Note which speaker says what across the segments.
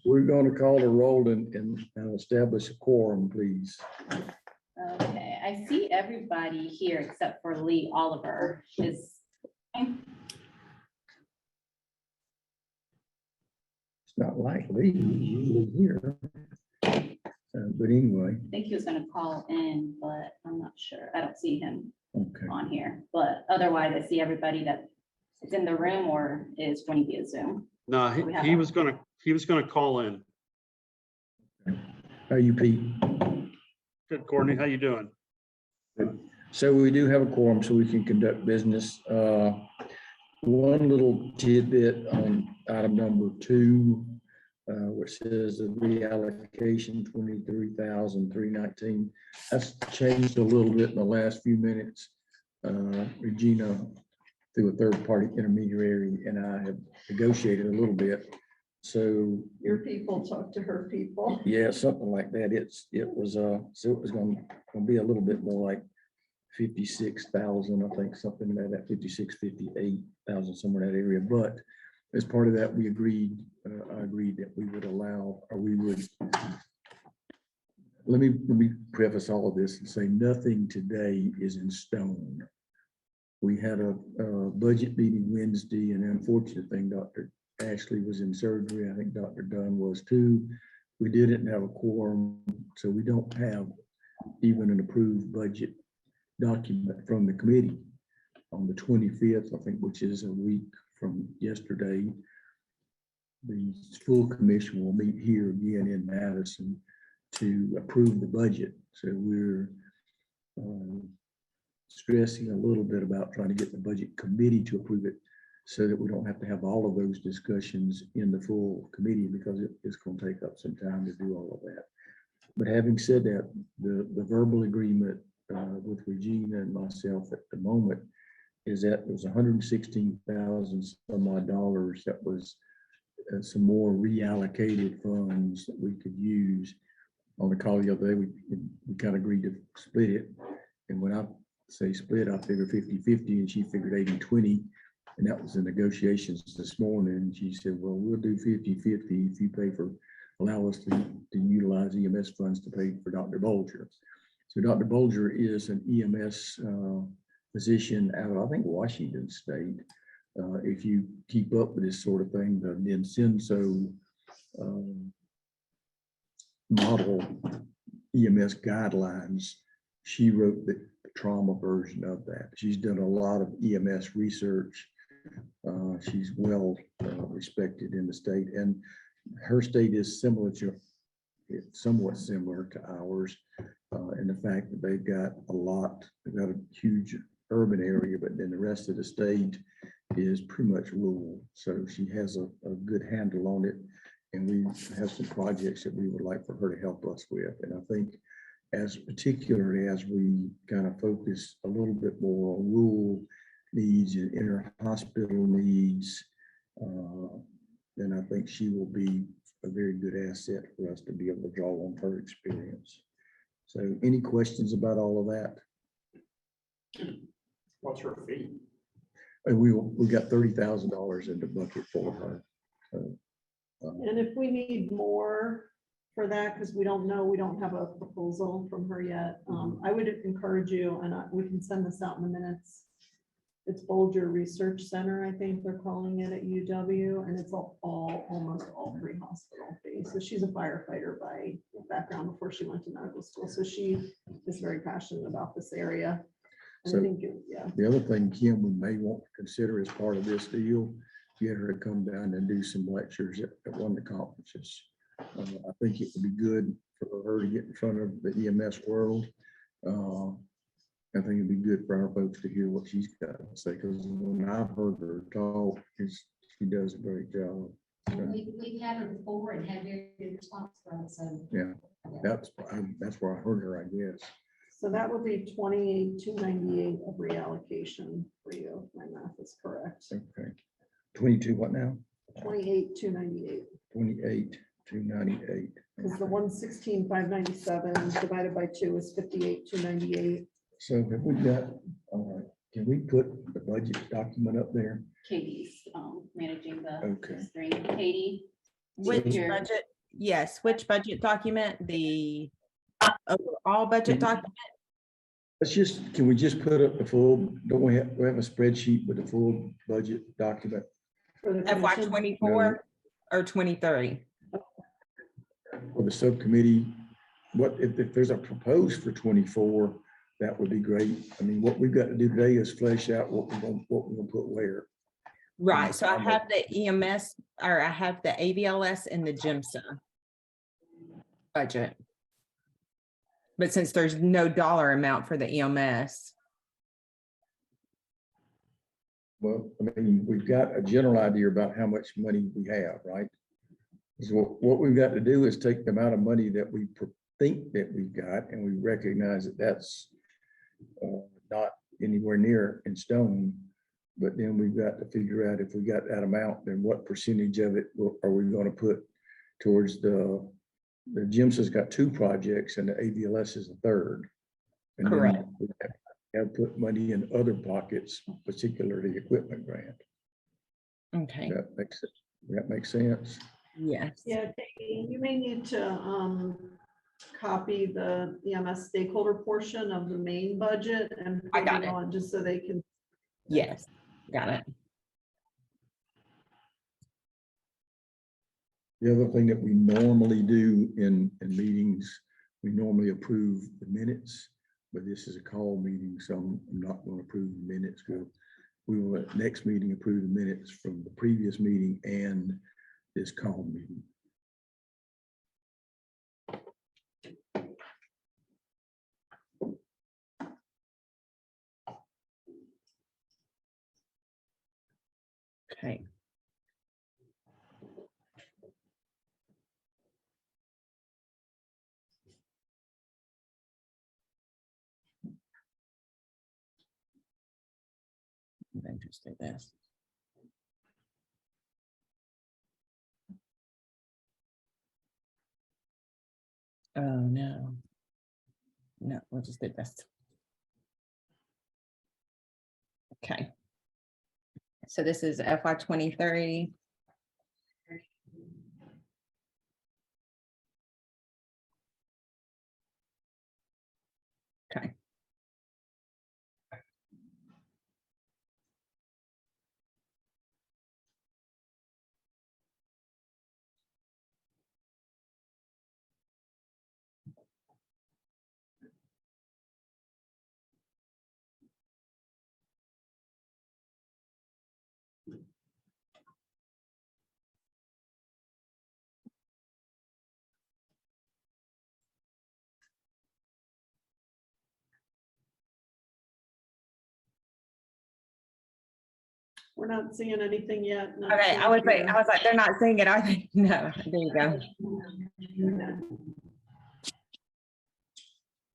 Speaker 1: We're going to call a roll and establish a quorum, please.
Speaker 2: Okay, I see everybody here except for Lee Oliver is.
Speaker 1: It's not likely, he's usually here. But anyway.
Speaker 2: I think he was gonna call in, but I'm not sure. I don't see him
Speaker 1: Okay.
Speaker 2: on here, but otherwise I see everybody that is in the room or is joining via Zoom.
Speaker 3: No, he was gonna call in.
Speaker 1: How are you, Pete?
Speaker 3: Good, Courtney, how you doing?
Speaker 1: So we do have a quorum, so we can conduct business. One little tidbit on item number 2, which says the reallocation 23,319. That's changed a little bit in the last few minutes. Regina, through a third-party intermediary, and I have negotiated a little bit. So
Speaker 4: Your people talk to her people.
Speaker 1: yeah, something like that. It was going to be a little bit more like 56,000, I think, something like that, 56, 58,000, somewhere in that area. But as part of that, I agreed that we would allow, or we would. Let me preface all of this and say nothing today is in stone. We had a budget meeting Wednesday, and the unfortunate thing, Dr. Ashley was in surgery. I think Dr. Dunn was too. We didn't have a quorum, so we don't have even an approved budget document from the committee on the 25th, I think, which is a week from yesterday. The full commission will meet here again in Madison to approve the budget. So we're stressing a little bit about trying to get the budget committee to approve it so that we don't have to have all of those discussions in the full committee, because it's going to take up some time to do all of that. But having said that, the verbal agreement with Regina and myself at the moment is that it was 116,000 some odd dollars that was some more reallocated funds that we could use. On the call the other day, we kind of agreed to split it. And when I say split, I figured 50-50 and she figured 80-20. And that was the negotiations this morning. And she said, well, we'll do 50-50 if you allow us to utilize EMS funds to pay for Dr. Bolger. So Dr. Bolger is an EMS physician out of, I think, Washington State. If you keep up with this sort of thing, the NCENSO model EMS guidelines, she wrote the trauma version of that. She's done a lot of EMS research. She's well respected in the state, and her state is similar to, it's somewhat similar to ours in the fact that they've got a huge urban area, but then the rest of the state is pretty much rural. So she has a good handle on it, and we have some projects that we would like for her to help us with. And I think particularly as we kind of focus a little bit more on rural needs and inter-hospital needs, then I think she will be a very good asset for us to be able to draw on her experience. So any questions about all of that?
Speaker 5: What's her fee?
Speaker 1: And we got $30,000 in the bucket for her. So,
Speaker 4: And if we need more for that, because we don't know, we don't have a proposal from her yet, I would encourage you, and we can send this out in the minutes. It's Bolger Research Center, I think they're calling it at UW, and it's almost all pre-hospital fees. So she's a firefighter by background before she went to medical school. So she is very passionate about this area. And
Speaker 1: So
Speaker 4: I think, yeah.
Speaker 1: the other thing, Kim, we may want to consider as part of this deal, get her to come down and do some lectures at one of the conferences. I think it would be good for her to get in front of the EMS world. I think it'd be good for our folks to hear what she's got to say, because when I've heard her talk, she does a great job.
Speaker 6: And we've had her before and had very good response from it, so.
Speaker 1: Yeah, that's where I heard her, I guess.
Speaker 4: So that would be 28,298 of reallocation for you, if my math is correct.
Speaker 1: Okay. 22, what now?
Speaker 4: 28,298.
Speaker 1: 28,298.
Speaker 4: Because the 116,597 divided by 2 is 58,298.
Speaker 1: So have we got, all right, can we put the budget document up there?
Speaker 2: Katie's managing the
Speaker 1: Okay.
Speaker 2: stream. Katie,
Speaker 5: Which
Speaker 2: Here.
Speaker 5: budget? Yes, which budget document? The overall budget document?
Speaker 1: Let's just, can we just put up the full, don't we have a spreadsheet with the full budget document?
Speaker 4: For the
Speaker 5: FY
Speaker 4: commission.
Speaker 5: 24 or 23?
Speaker 1: For the subcommittee, what, if there's a proposed for 24, that would be great. I mean, what we've got to do today is flesh out what we're gonna put where.
Speaker 5: Right, so I have the EMS, or I have the AVLS and the GIMSA budget. But since there's no dollar amount for the E EMS,
Speaker 1: Well, I mean, we've got a general idea about how much money we have, right? So what we've got to do is take the amount of money that we think that we've got, and we recognize that that's not anywhere near in stone. But then we've got to figure out if we got that amount, then what percentage of it are we going to put towards the GIMSA's got 2 projects and the AVLS is a third. And then
Speaker 5: Correct.
Speaker 1: we have put money in other pockets, particularly equipment grant.
Speaker 5: okay,
Speaker 1: That makes sense.
Speaker 5: yes.
Speaker 4: Yeah, Katie, you may need to copy the EMS stakeholder portion of the main budget and
Speaker 5: I
Speaker 4: put
Speaker 5: got
Speaker 4: it
Speaker 5: it.
Speaker 4: on just so they can.
Speaker 5: Yes, got it.
Speaker 1: The other thing that we normally do in meetings, we normally approve the minutes, but this is a call meeting, so I'm not going to approve the minutes. We will at next meeting approve the minutes from the previous meeting and this call meeting.
Speaker 5: Okay. I'm interested in this. Oh, no. No, we'll just do this. Okay. So this is FY 23. Okay.
Speaker 4: We're not seeing anything yet. not
Speaker 5: Okay,
Speaker 4: seeing
Speaker 5: I was
Speaker 4: it
Speaker 5: like,
Speaker 4: here.
Speaker 5: they're not saying it, are they? No, there you go.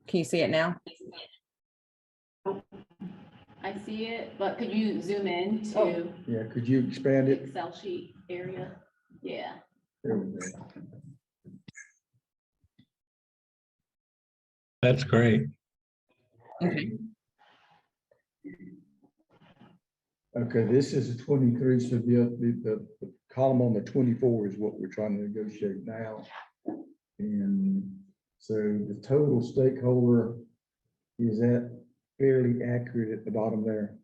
Speaker 5: Can you see it now?
Speaker 2: I see it, but could you zoom in to
Speaker 1: Oh. Yeah, could you expand
Speaker 2: the
Speaker 1: it?
Speaker 2: Excel sheet area? Yeah.
Speaker 1: There we go.
Speaker 7: That's great.
Speaker 5: Okay.
Speaker 1: Okay, this is a 23, so the column on the 24 is what we're trying to negotiate now. And so the total stakeholder, is that fairly accurate at the bottom there?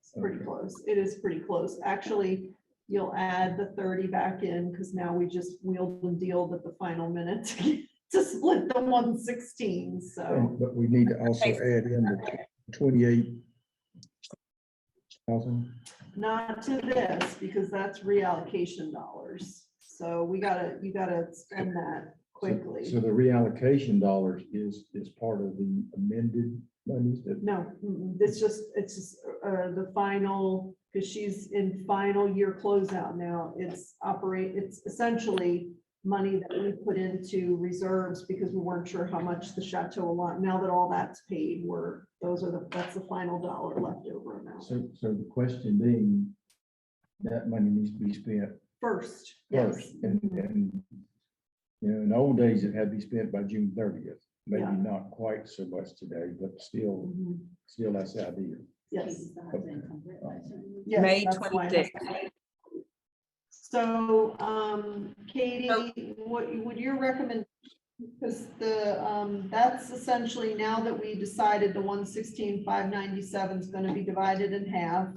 Speaker 4: It's pretty close. It is pretty close. Actually, you'll add the 30 back in because now we just wheeled and dealed at the final minute to split the 116. So
Speaker 1: But we need to also add in the 28,000.
Speaker 4: not to this because that's reallocation dollars. So you gotta spend that quickly.
Speaker 1: So the reallocation dollars is part of the amended monies that.
Speaker 4: No, it's just the final, because she's in final year closeout now. It's essentially money that we put into reserves because we weren't sure how much the Chateau allot. Now that all that's paid, that's the final dollar left over amount.
Speaker 1: So the question being, that money needs to be spent
Speaker 4: First.
Speaker 1: first.
Speaker 4: Yes.
Speaker 1: And, you know, in the old days, it had to be spent by June 30th. Maybe
Speaker 4: Yeah.
Speaker 1: not quite so much today, but still that's the idea.
Speaker 4: Yes.
Speaker 2: Yes,
Speaker 5: May
Speaker 4: that's why it has
Speaker 5: 26th.
Speaker 4: So, Katie, what would your recommend? Because that's essentially now that we decided the 116,597 is going to be divided in half.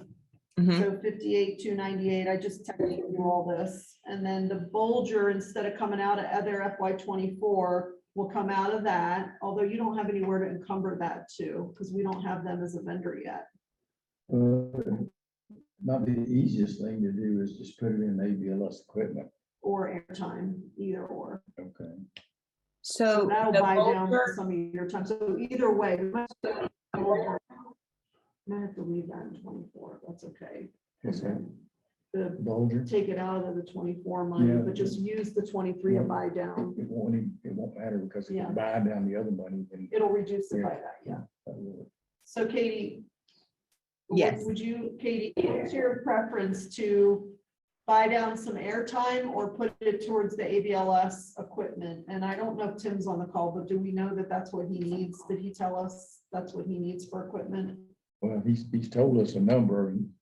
Speaker 5: Mhm.
Speaker 4: So 58,298, I just texted you all this. And then the Bolger, instead of coming out of other FY24, will come out of that, although you don't have anywhere to encumber that to, because we don't have them as a vendor yet.
Speaker 1: Not the easiest thing to do is just put it in ABLS equipment.
Speaker 4: Or airtime, either or.
Speaker 1: Okay.
Speaker 4: So
Speaker 5: So
Speaker 4: that'll
Speaker 5: the
Speaker 4: buy down
Speaker 5: Bolger-
Speaker 4: some of your time. So either way, we might have to leave that in 24. That's okay.
Speaker 1: What's that?
Speaker 4: The,
Speaker 1: Bulger?
Speaker 4: take it out of the 24 money,
Speaker 1: Yeah.
Speaker 4: but just use the 23 to buy down.
Speaker 1: It won't matter because if you
Speaker 4: Yeah.
Speaker 1: buy down the other money, then.
Speaker 4: It'll reduce it by
Speaker 1: Yeah.
Speaker 4: that, yeah.
Speaker 1: that will.
Speaker 4: So Katie.
Speaker 5: Yes.
Speaker 4: Would you, Katie, what's your preference to buy down some airtime or put it towards the ABLS equipment? And I don't know if Tim's on the call, but do we know that that's what he needs? Did he tell us that's what he needs for equipment?
Speaker 1: Well, he's told us a number and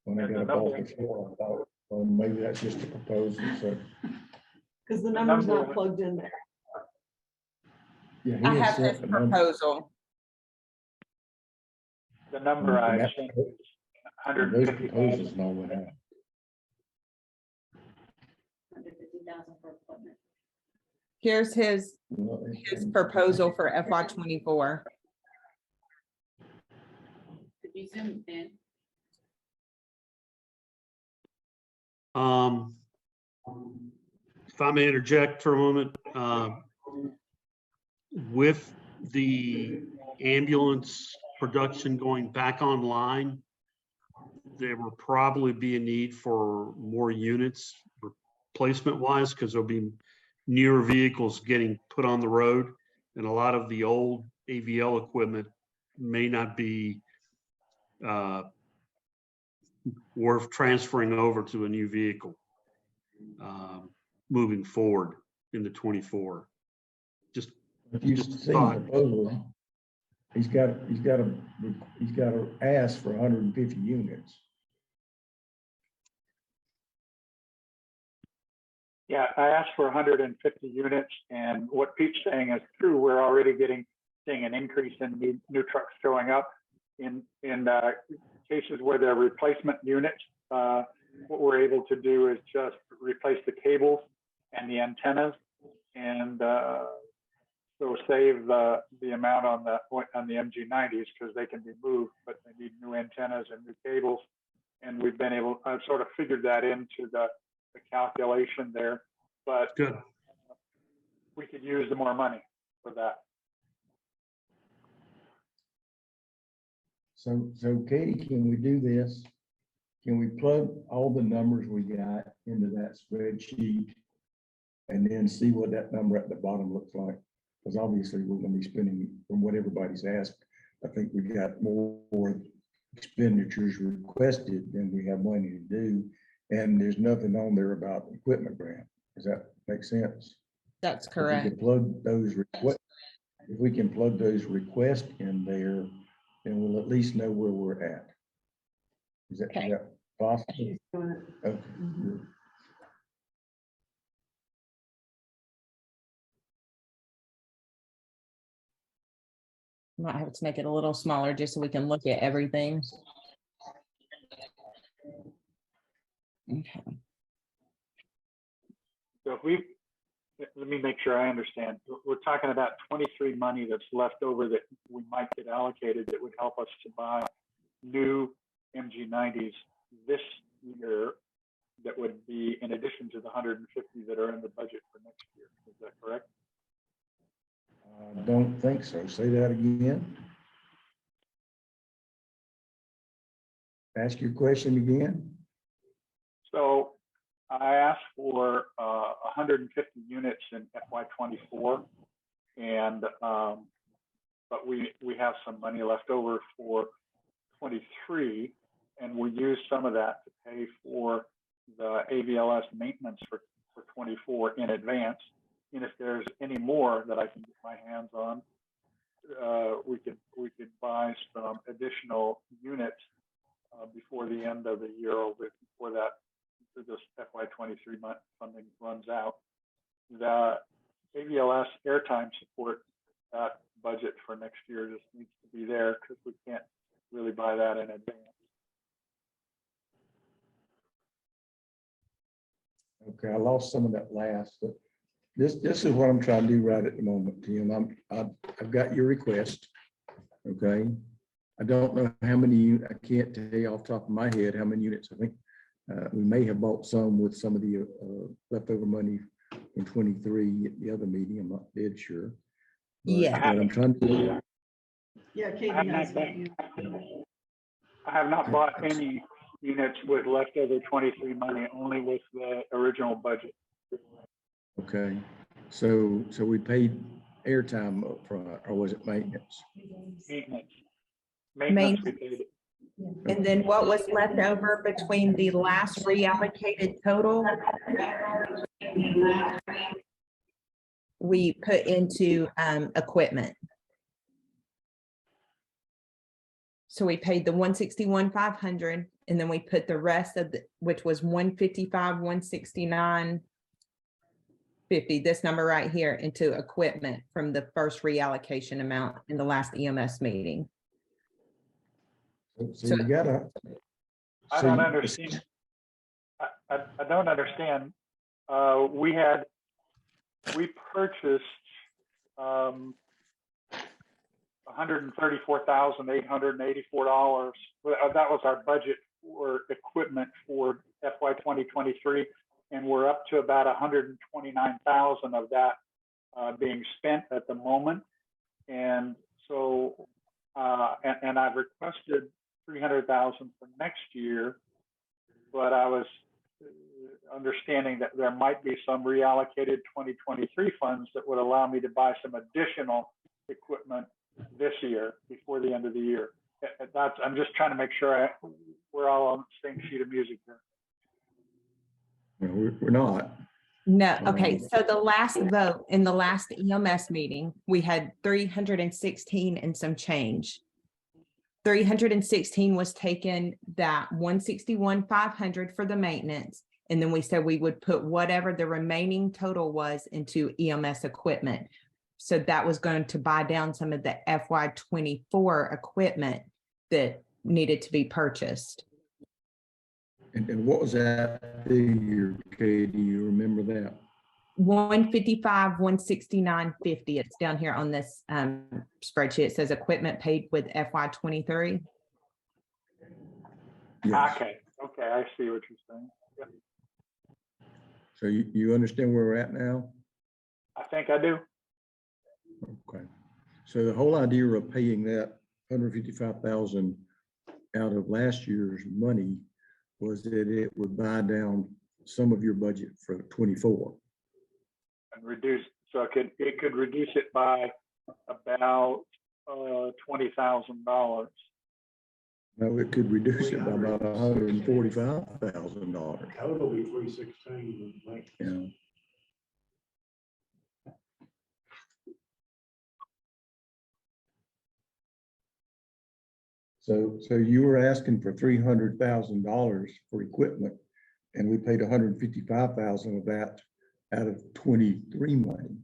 Speaker 1: when I got a ball before, I thought, well, maybe that's just a proposal, so.
Speaker 4: Because the number's not plugged in there.
Speaker 1: Yeah, he
Speaker 5: I
Speaker 1: has
Speaker 5: have
Speaker 1: set
Speaker 5: this
Speaker 1: the number.
Speaker 5: proposal.
Speaker 7: The number I
Speaker 1: And that-
Speaker 7: sent is
Speaker 1: Those
Speaker 7: 150,000.
Speaker 1: proposals and all went out.
Speaker 2: 150,000 for equipment.
Speaker 5: Here's his
Speaker 1: Well,
Speaker 5: proposal for FY24.
Speaker 2: Could you zoom in?
Speaker 3: If I may interject for a moment, with the ambulance production going back online, there will probably be a need for more units replacement wise, because there'll be newer vehicles getting put on the road. And a lot of the old AVL equipment may not be worth transferring over to a new vehicle moving forward into 24. Just
Speaker 1: If you've
Speaker 3: Just
Speaker 1: seen
Speaker 3: thought.
Speaker 1: the proposal, he's got to ask for 150 units.
Speaker 7: Yeah, I asked for 150 units, and what Pete's saying is true. We're already seeing an increase in new trucks showing up. In cases where they're replacement units, what we're able to do is just replace the cables and the antennas, and so save the amount on the MG90s because they can be moved, but they need new antennas and new cables. And we've been able, I've sort of figured that into the calculation there, but
Speaker 3: good.
Speaker 7: we could use the more money for that.
Speaker 1: So Katie, can we do this? Can we plug all the numbers we got into that spreadsheet and then see what that number at the bottom looks like? Because obviously we're going to be spending from what everybody's asked. I think we got more expenditures requested than we have money to do. And there's nothing on there about equipment grant. Does that make sense?
Speaker 5: That's
Speaker 1: If we
Speaker 5: correct.
Speaker 1: can plug those requests, if we can plug those requests in there, then we'll at least know where we're at. Is that
Speaker 5: Okay.
Speaker 1: possible?
Speaker 4: She's doing it.
Speaker 1: Okay, good.
Speaker 5: Might have to make it a little smaller just so we can look at everything. Okay.
Speaker 7: So if let me make sure I understand. We're talking about 23 money that's left over that we might get allocated that would help us to buy new MG90s this year. That would be in addition to the 150 that are in the budget for next year. Is that correct?
Speaker 1: I don't think so. Say that again. Ask your question again.
Speaker 7: So I asked for 150 units in FY24, and but we have some money left over for 23, and we used some of that to pay for the AVLS maintenance for 24 in advance. And if there's any more that I can get my hands on, we could buy some additional units before the end of the year or before that this FY 23 funding runs out. The AVLS airtime support budget for next year just needs to be there because we can't really buy that in advance.
Speaker 1: Okay, I lost some of that last, but this is what I'm trying to do right at the moment, Tim. I've got your request. Okay. I don't know how many, I can't tell you off the top of my head how many units. I think we may have bought some with some of the leftover money in 23 at the other meeting. I'm not dead sure. But
Speaker 5: Yeah.
Speaker 1: what I'm trying to do.
Speaker 4: Yeah, Katie
Speaker 7: I have
Speaker 4: has.
Speaker 7: I have not bought any units with leftover 23 money, only with the original budget.
Speaker 1: Okay, so we paid airtime up front, or was it maintenance?
Speaker 7: Maintenance, we paid it.
Speaker 5: And then what was left over between the last reallocated total? We put into equipment. So we paid the 161,500, and then we put the rest of the, which was 155, 169.50, this number right here, into equipment from the first reallocation amount in the last EMS meeting.
Speaker 1: So you gotta.
Speaker 7: I don't understand. I don't understand. We purchased $134,884. That was our budget for equipment for FY 2023, and we're up to about 129,000 of that being spent at the moment. And so, and I've requested 300,000 for next year, but I was understanding that there might be some reallocated 2023 funds that would allow me to buy some additional equipment this year before the end of the year. I'm just trying to make sure we're all on the same sheet of music here.
Speaker 1: No, we're not.
Speaker 5: No, okay, so the last vote in the last EMS meeting, we had 316 and some change. 316 was taken, that 161,500 for the maintenance. And then we said we would put whatever the remaining total was into EMS equipment. So that was going to buy down some of the FY 24 equipment that needed to be purchased.
Speaker 1: And what was that figure, Katie? Do you remember that?
Speaker 5: 155, 169.50. It's down here on this spreadsheet. It says equipment paid with FY 23.
Speaker 1: Yes.
Speaker 7: Okay, I see what you're saying. Yep.
Speaker 1: So you understand where we're at now?
Speaker 7: I think I do.
Speaker 1: Okay. So the whole idea of paying that 155,000 out of last year's money was that it would buy down some of your budget for 24.
Speaker 7: And reduce, so it could reduce it by about $20,000.
Speaker 1: No, it could reduce it by about $145,000.
Speaker 8: Total be 316.
Speaker 1: Yeah. So you were asking for $300,000 for equipment, and we paid 155,000 of that out of 23 money.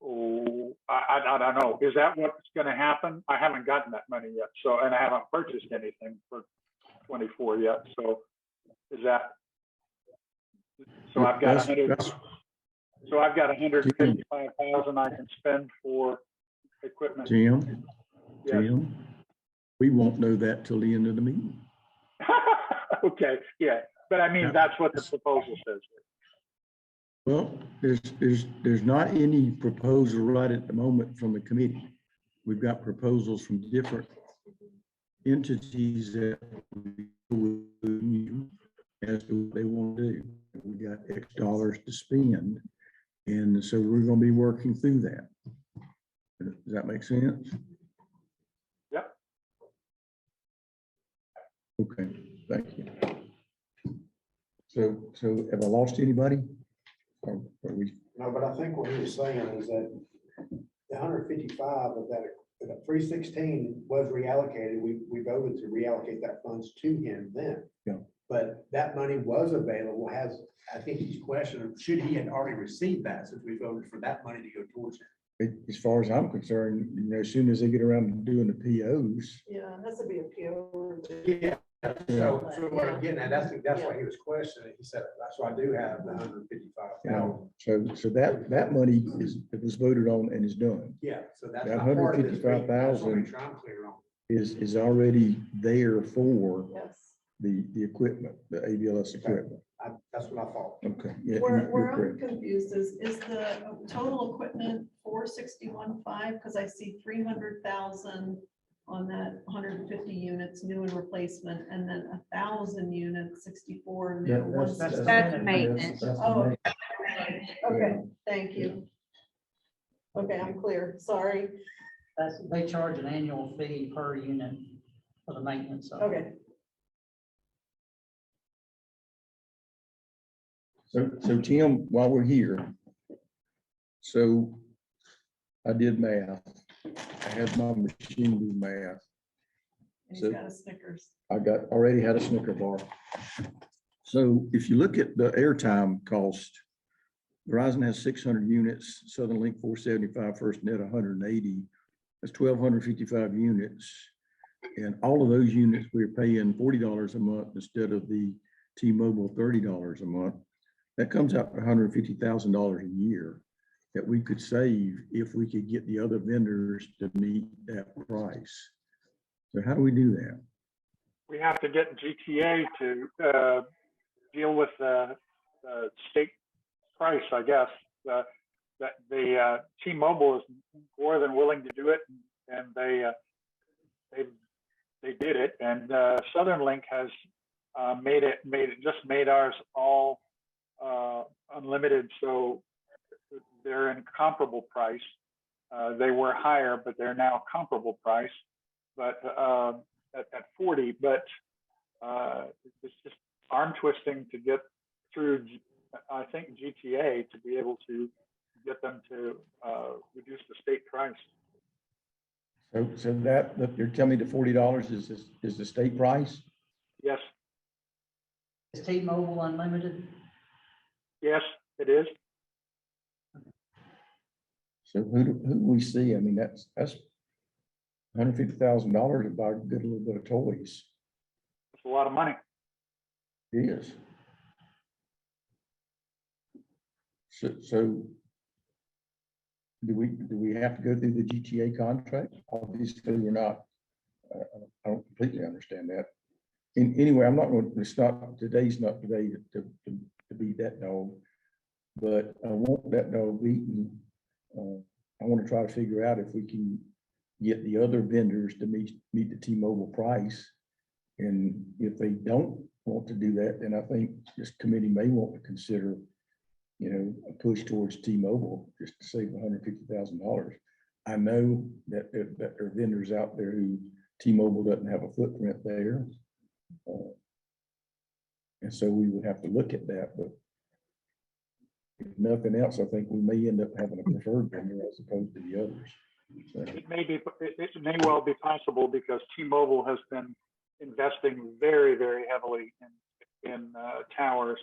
Speaker 7: Oh, I don't know. Is that what's going to happen? I haven't gotten that money yet. So, and I haven't purchased anything for 24 yet. So, is that? So I've got 100. So I've got 155,000 I can spend for equipment.
Speaker 1: Jim,
Speaker 7: Yes.
Speaker 1: Jim, we won't know that till the end of the meeting.
Speaker 7: Okay, yeah, but I mean that's what the proposal says.
Speaker 1: Well, there's not any proposal right at the moment from the committee. We've got proposals from different entities that we as to what they want to do. We got X dollars to spend, and so we're going to be working through that. Does that make sense?
Speaker 7: Yep.
Speaker 1: Okay, thank you. So have I lost anybody? Or are we?
Speaker 8: No, but I think what he was saying is that the 155 of that 316 was reallocated. We voted to reallocate that funds to him then.
Speaker 1: Yeah.
Speaker 8: But that money was available, I think he's questioning, should he had already received that since we voted for that money to go towards it?
Speaker 1: As far as I'm concerned, as soon as they get around to doing the POs,
Speaker 4: Yeah, it has to be a PO.
Speaker 8: Yeah, so what I'm getting at, that's why he was questioning. He said, that's why I do have the $155,000.
Speaker 1: so that money it was voted on and is done.
Speaker 8: Yeah, so that's
Speaker 1: That
Speaker 8: not part of this. That's what
Speaker 1: $155,000
Speaker 8: I'm trying to clear on.
Speaker 1: Is already there for
Speaker 4: Yes.
Speaker 1: the equipment, the AVLS equipment.
Speaker 8: That's what I thought.
Speaker 1: Okay. Yeah,
Speaker 4: Where
Speaker 1: you're
Speaker 4: I'm
Speaker 1: correct.
Speaker 4: confused is the total equipment 461.5, because I see 300,000 on that 150 units, new and replacement, and then 1,000 units, 64 new.
Speaker 5: That's maintenance.
Speaker 4: Oh, okay, thank you. Okay, I'm clear, sorry.
Speaker 9: They charge an annual fee per unit for the maintenance of it.
Speaker 4: Okay,
Speaker 1: So Tim, while we're here, so I did math. I had my machine do math.
Speaker 4: and he's
Speaker 1: So-
Speaker 4: got a Snickers.
Speaker 1: Already had a Snicker bar. So if you look at the airtime cost, Verizon has 600 units, Southern Link 475, FirstNet 180. That's 1,255 units. And all of those units, we're paying $40 a month instead of the T-Mobile $30 a month. That comes out to $150,000 a year that we could save if we could get the other vendors to meet that price. So how do we do that?
Speaker 7: We have to get GTA to deal with the state price, I guess. That the T-Mobile is more than willing to do it, and they did it. And Southern Link has made ours all unlimited, so they're in comparable price. They were higher, but they're now comparable price, but at 40. But it's just arm twisting to get through, I think, GTA to be able to get them to reduce the state price.
Speaker 1: So that you're telling me the $40 is the state price?
Speaker 7: Yes,
Speaker 9: Is T-Mobile unlimited?
Speaker 7: yes, it is.
Speaker 1: So who do we see? I mean, that's $150,000 to buy a good little bit of toys.
Speaker 7: It's a lot of money.
Speaker 1: It is. So do we have to go through the GTA contract? Obviously, we're not. I don't completely understand that. Anyway, I'm not going, today's not today to beat that dog, but I want that dog beaten. I want to try to figure out if we can get the other vendors to meet the T-Mobile price. And if they don't want to do that, then I think this committee may want to consider, a push towards T-Mobile just to save $150,000. I know that there are vendors out there who T-Mobile doesn't have a footprint there. And so we would have to look at that, but if nothing else, I think we may end up having a preferred vendor as opposed to the others. So,
Speaker 7: It may well be possible because T-Mobile has been investing very, very heavily in towers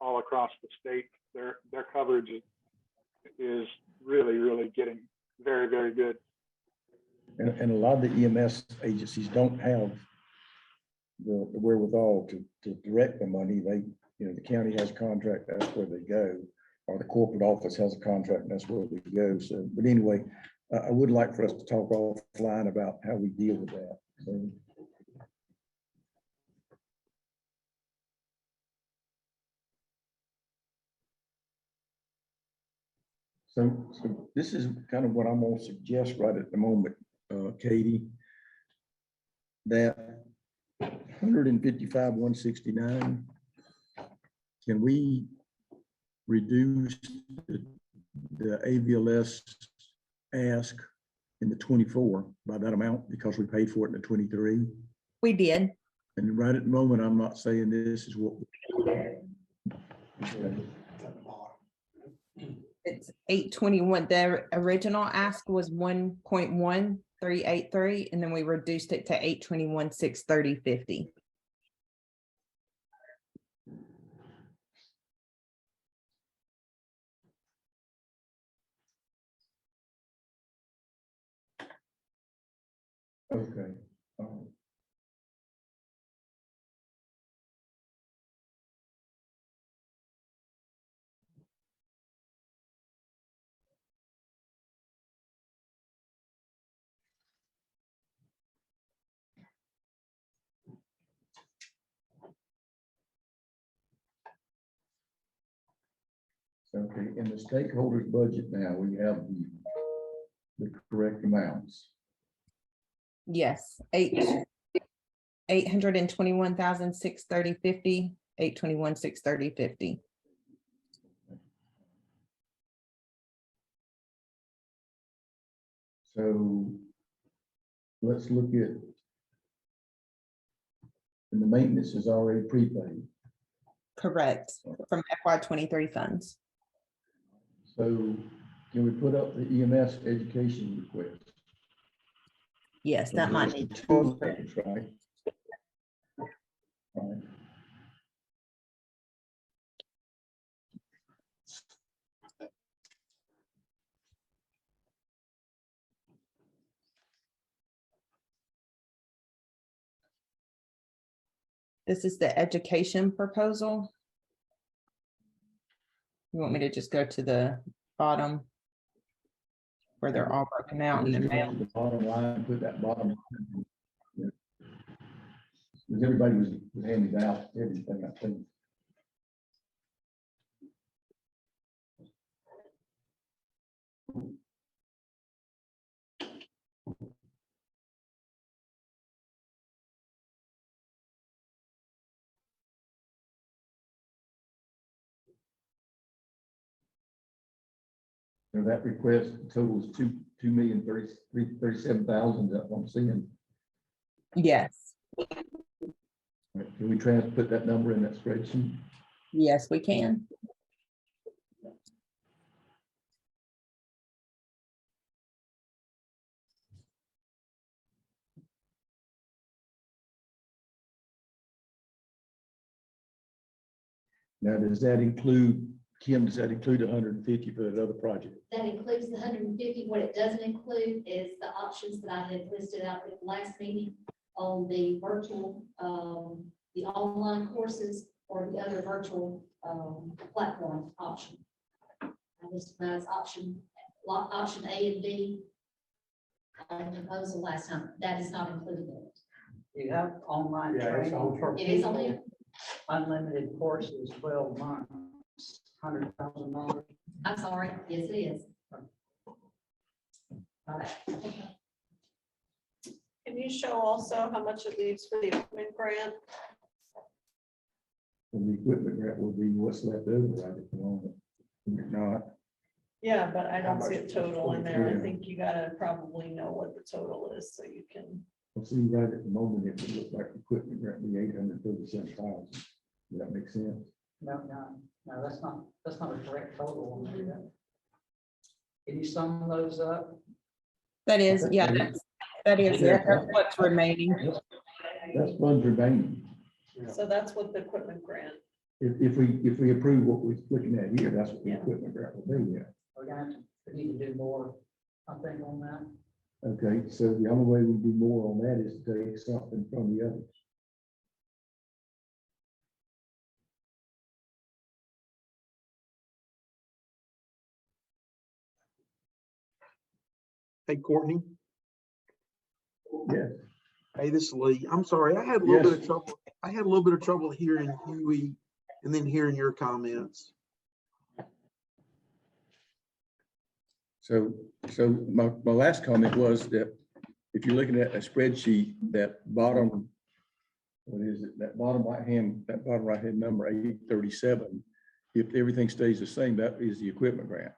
Speaker 7: all across the state. Their coverage is really, really getting very, very good.
Speaker 1: and a lot of the EMS agencies don't have the wherewithal to direct the money. The county has a contract, that's where they go, or the corporate office has a contract, and that's where they go. So, but anyway, I would like for us to talk offline about how we deal with that. So this is kind of what I'm going to suggest right at the moment, Katie, that 155, 169, can we reduce the AVLS ask in the 24 by that amount because we paid for it in the 23?
Speaker 5: We did.
Speaker 1: And right at the moment, I'm not saying this is what.
Speaker 5: It's 821. The original ask was 1.1383, and then we reduced it to 821, 630.50.
Speaker 1: Okay. All right. Okay, in the stakeholders budget now, we have the correct amounts.
Speaker 5: Yes, 821,630.50, 821,630.50.
Speaker 1: So let's look at, and the maintenance is already prepaid.
Speaker 5: Correct, from FY 23 funds.
Speaker 1: So can we put up the EMS education request?
Speaker 5: Yes, that might need.
Speaker 1: Two items, right? All right.
Speaker 5: This is the education proposal. You want me to just go to the bottom where they're all broken out in the
Speaker 1: Just go to
Speaker 5: amount?
Speaker 1: the bottom line, put that bottom. Yeah. Because everybody was handed out everything, I think. So that request totals 2,037,000. That's what I'm seeing.
Speaker 5: Yes,
Speaker 1: Can we put that number in that spreadsheet?
Speaker 5: yes, we can.
Speaker 1: Now, does that include, Kim, does that include 150 for that other project?
Speaker 6: That includes the 150. What it doesn't include is the options that I had listed out at the last meeting on the virtual, the online courses or the other virtual platform option. I listed that as option A and B. On the proposal last time, that is not included in it.
Speaker 9: You have online
Speaker 8: Yeah, it's
Speaker 9: training
Speaker 8: on.
Speaker 9: for
Speaker 6: It is on
Speaker 9: people,
Speaker 6: there.
Speaker 9: unlimited courses, 12 months, $100,000.
Speaker 6: I'm sorry, yes, it is. My bad.
Speaker 4: Can you show also how much it leaves for the equipment grant?
Speaker 1: And the equipment grant will be what's left over right at the moment. Not.
Speaker 4: Yeah, but I don't
Speaker 8: How
Speaker 4: see a
Speaker 8: much?
Speaker 4: total in there. I
Speaker 1: Yeah.
Speaker 4: think you gotta probably know what the total is so you can.
Speaker 1: Well, see, right at the moment, it would look like the equipment grant be 837,000. Does that make sense?
Speaker 9: No, that's not a correct total. Can you sum those up?
Speaker 5: That is, yeah, that is
Speaker 1: Yeah.
Speaker 5: that's what's remaining.
Speaker 1: That's funds remaining.
Speaker 8: Yeah.
Speaker 4: So that's what the equipment grant.
Speaker 1: If we approve what we're looking at here, that's what the
Speaker 4: Yeah.
Speaker 1: equipment grant will be, yeah.
Speaker 9: We're gonna have to, we need to do more, I think, on that.
Speaker 1: Okay, so the only way we do more on that is to take something from the others.
Speaker 10: Hey, Courtney.
Speaker 1: Yes.
Speaker 10: Hey, this is Lee. I'm sorry. I had a little
Speaker 1: Yes.
Speaker 10: bit of trouble. I had a little bit of trouble hearing Huey and then hearing your comments.
Speaker 1: So my last comment was that if you're looking at a spreadsheet, that bottom, what is it, that bottom right hand number 837, if everything stays the same, that is the equipment grant.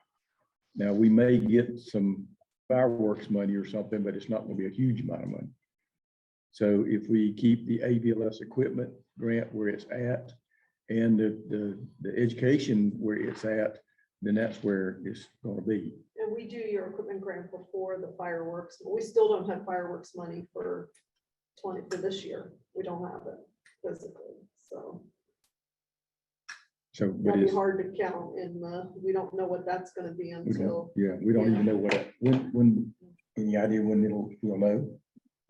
Speaker 1: Now, we may get some fireworks money or something, but it's not going to be a huge amount of money. So if we keep the AVLS equipment grant where it's at and the education where it's at, then that's where it's going to be.
Speaker 4: And we do your equipment grant before the fireworks, but we still don't have fireworks money for for this year. We don't have it physically, so
Speaker 1: So, but
Speaker 4: that'll be
Speaker 1: it's,
Speaker 4: hard to count we don't know what that's gonna be until,
Speaker 1: yeah, we don't even know when, any idea when we'll know.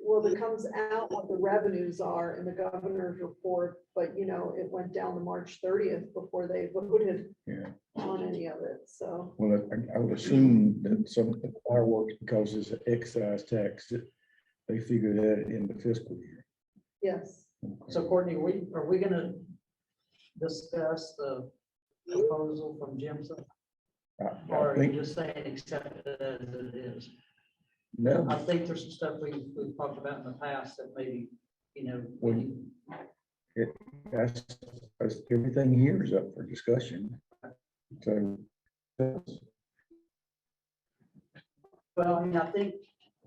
Speaker 4: Well, it comes out what the revenues are in the governor's report, but you know, it went down to March 30th before they voted
Speaker 1: Yeah.
Speaker 4: on any of it, so.
Speaker 1: Well, I would assume that some of the fireworks, because it's an excise tax, that they figure that in the fiscal year.
Speaker 4: Yes,
Speaker 9: So Courtney, are we gonna discuss the proposal from Jimson?
Speaker 1: I
Speaker 9: Or are you
Speaker 1: think,
Speaker 9: just saying accept it as it is?
Speaker 1: no,
Speaker 9: I think there's some stuff we've talked about in the past that maybe, you know,
Speaker 1: Well, that's, everything here is up for discussion. So,
Speaker 9: well, I mean, I think,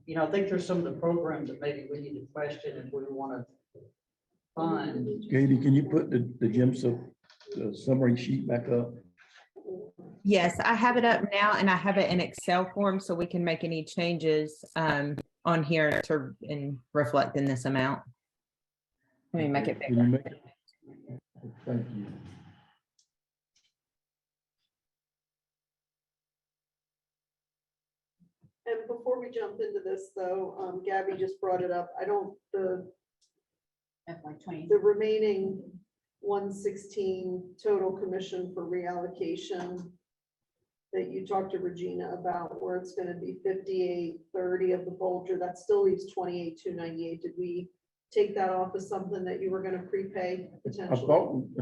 Speaker 9: you know, I think there's some of the programs that maybe we need to question if we want to fund.
Speaker 1: Katie, can you put the GIMSA, the summary sheet back up?
Speaker 5: Yes, I have it up now and I have it in Excel form so we can make any changes on here to and reflect in this amount. Let me make it
Speaker 1: Can you
Speaker 5: bigger.
Speaker 1: make it? Thank you.
Speaker 4: and before we jump into this though, Gabby just brought it up. I don't,
Speaker 2: FY20.
Speaker 4: the remaining 116 total commission for reallocation that you talked to Regina about, where it's gonna be 5830 of the Bolger, that still leaves 28,298. Did we take that off as something that you were gonna prepay
Speaker 1: I
Speaker 4: potentially?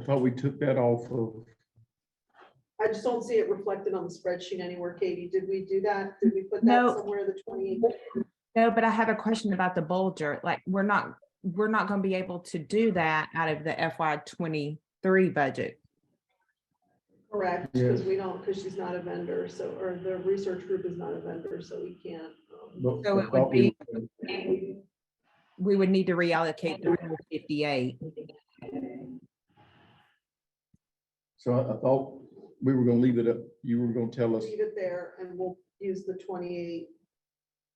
Speaker 1: thought we took that off of,
Speaker 4: I just don't see it reflected on the spreadsheet anywhere, Katie. Did we do that? Did we put that
Speaker 5: No.
Speaker 4: somewhere, the 28?
Speaker 5: No, but I have a question about the Bulger. Like, we're not gonna be able to do that out of the FY23 budget.
Speaker 4: Correct, because we don't, because she's not a vendor, so, or the research group is not a vendor, so we can't.
Speaker 1: but
Speaker 5: So
Speaker 1: I
Speaker 5: it would
Speaker 1: thought
Speaker 5: be, we would need to reallocate the full 58.
Speaker 1: So I thought we were gonna leave it up, you were gonna tell us,
Speaker 4: Leave it there and we'll use the 28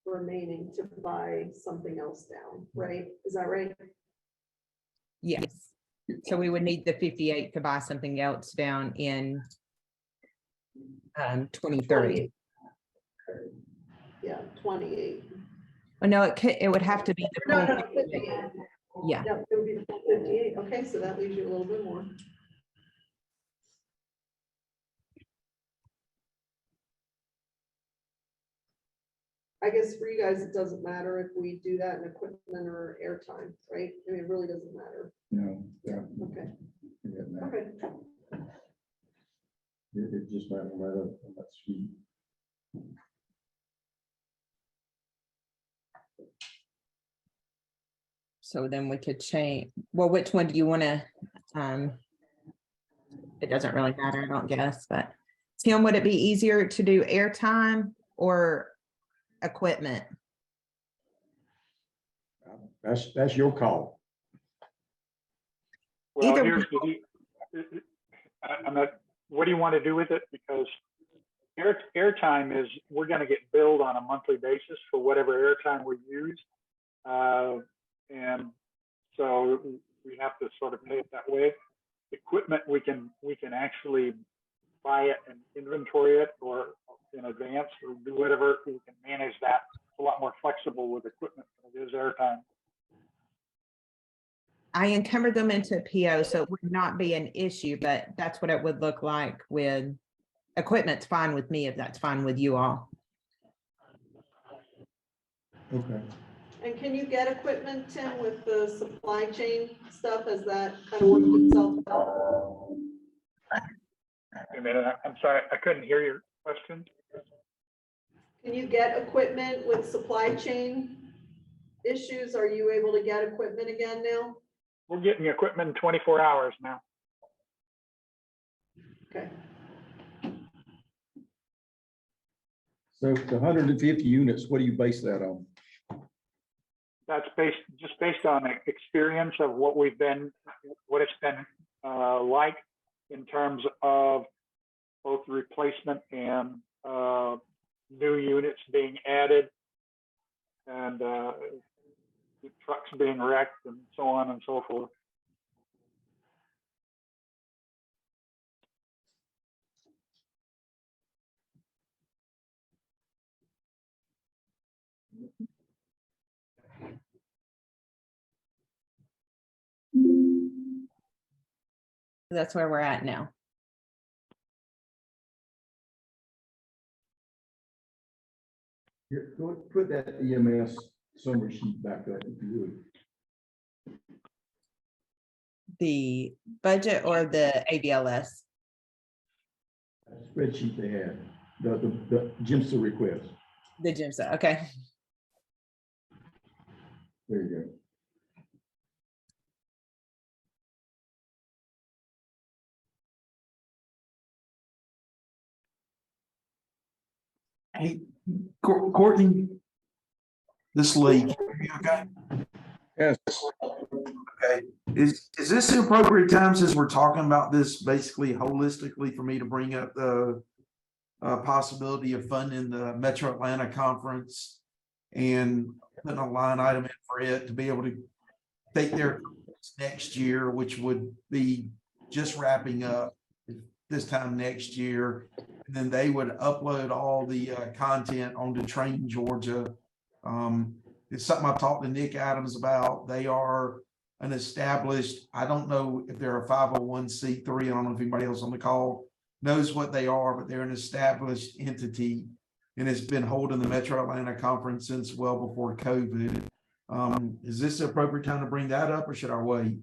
Speaker 4: remaining to buy something else down, right? Is that right?
Speaker 5: Yes. So we would need the 58 to buy something else down in 2030.
Speaker 4: Yeah, 28.
Speaker 5: Oh, no, it would have to be the
Speaker 4: No,
Speaker 5: full
Speaker 4: no,
Speaker 5: 58.
Speaker 4: 58.
Speaker 5: Yeah.
Speaker 4: Yeah, it would be the full 58. Okay, so that leaves you a little bit more. I guess for you guys, it doesn't matter if we do that in equipment or airtime, right? I mean, it really doesn't matter.
Speaker 1: no, yeah,
Speaker 4: Okay,
Speaker 1: yeah, no,
Speaker 4: okay.
Speaker 1: it just might let up on that sheet.
Speaker 5: So then we could change, well, which one do you want to, it doesn't really matter, I don't guess, but Tim, would it be easier to do airtime or equipment?
Speaker 1: That's your call.
Speaker 7: Well,
Speaker 5: Either
Speaker 7: here's I'm not, what do you want to do with it? Because airtime is, we're going to get billed on a monthly basis for whatever airtime we use. And so we have to sort of pay it that way. Equipment, we can actually buy it and inventory it or in advance or do whatever. We can manage that. It's a lot more flexible with equipment than it is airtime.
Speaker 5: I encumbered them into a PO, so it would not be an issue, but that's what it would look like with equipment's fine with me if that's fine with you all.
Speaker 1: Okay.
Speaker 4: And can you get equipment, Tim, with the supply chain stuff? Has that kind of worked itself out?
Speaker 7: Wait a minute, I'm sorry, I couldn't hear your question.
Speaker 4: Can you get equipment with supply chain issues? Are you able to get equipment again now?
Speaker 7: We're getting equipment in 24 hours now.
Speaker 4: Okay.
Speaker 1: So the 150 units, what do you base that on?
Speaker 7: That's just based on experience of what it's been like in terms of both replacement and new units being added and trucks being wrecked and so on and so forth.
Speaker 5: That's where we're at now.
Speaker 1: Here, go put that EMS summary sheet back up if you would.
Speaker 5: The budget or the ABLS?
Speaker 1: Spreadsheet they had, the GIMSA request.
Speaker 5: The GIMSA, okay.
Speaker 1: There you go.
Speaker 10: Hey, Courtney, this league, okay?
Speaker 1: Yes.
Speaker 10: Okay, is this the appropriate time, since we're talking about this basically holistically, for me to bring up the possibility of funding the Metro Atlanta conference and putting a line item in for it to be able to take their next year, which would be just wrapping up this time next year. And then they would upload all the content onto Train Georgia. It's something I've talked to Nick Adams about. They are an established, I don't know if they're a 501c3. I don't know if anybody else on the call knows what they are, but they're an established entity and has been holding the Metro Atlanta conference since well before COVID. Is this the appropriate time to bring that up, or should I wait?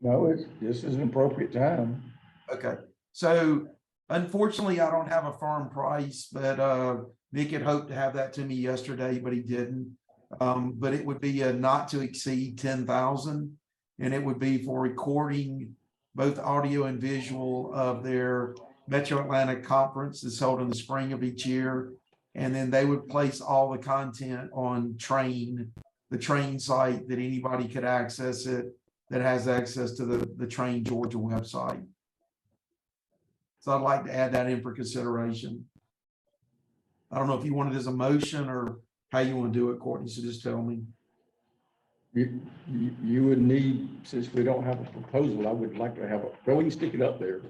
Speaker 1: No, this is an appropriate time.
Speaker 10: Okay, so unfortunately, I don't have a firm price, but Nick had hoped to have that to me yesterday, but he didn't. But it would be a not to exceed 10,000, and it would be for recording both audio and visual of their Metro Atlanta conference that's held in the spring of each year. And then they would place all the content on the Train site, that anybody could access it that has access to the Train Georgia website. So I'd like to add that in for consideration. I don't know if you want it as a motion or how you want to do it, Courtney, so just tell me.
Speaker 1: You would need, since we don't have a proposal, I would like to have a, well, we can stick it up there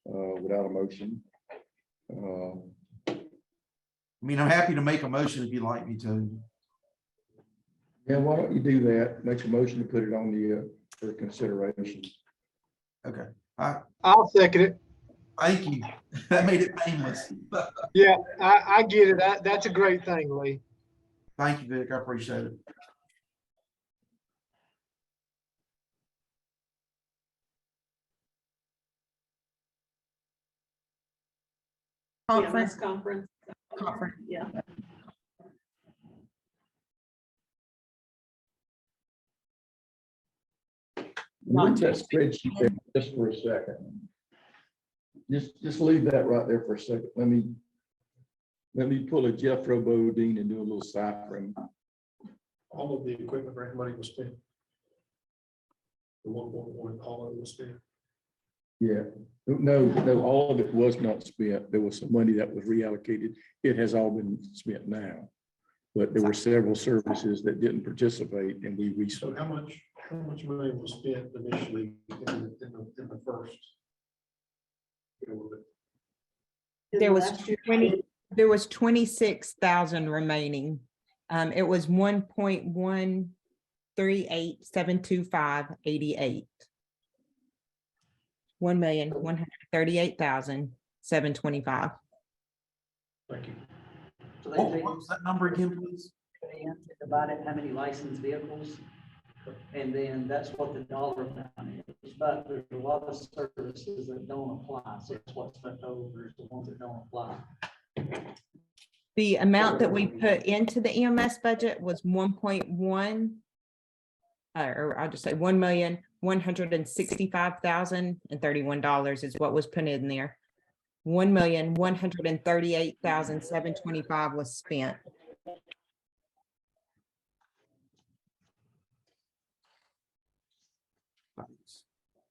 Speaker 1: without a motion.
Speaker 10: I mean, I'm happy to make a motion if you'd like me to.
Speaker 1: Yeah, why don't you do that? Make a motion to put it on the for consideration.
Speaker 10: Okay.
Speaker 11: I'll second it.
Speaker 10: Thank you. That made it painless.
Speaker 11: Yeah, I get it. That's a great thing, Lee.
Speaker 10: Thank you, Vic. I appreciate it.
Speaker 5: Conference.
Speaker 4: Conference. Yeah.
Speaker 1: Leave that spreadsheet there just for a second. Just leave that right there for a second. Let me pull a Jeff Robodine and do a little ciphering.
Speaker 12: All of the equipment grant money was spent. The 1.1, all of it was spent.
Speaker 1: Yeah, no, all of it was not spent. There was some money that was reallocated. It has all been spent now. But there were several services that didn't participate, and we
Speaker 12: So how much money was spent initially in the first?
Speaker 5: There was 26,000 remaining. It was 1.13872588. 1,138,725.
Speaker 12: Thank you.
Speaker 9: So
Speaker 10: What
Speaker 9: they
Speaker 10: was that number again, please?
Speaker 9: divide it, how many licensed vehicles, and then that's what the dollar amount is. But there's a lot of services that don't apply, so that's what's left over is the ones that don't apply.
Speaker 5: The amount that we put into the EMS budget was 1.1, or I'll just say $1,165,031 is what was put in there. 1,138,725 was spent.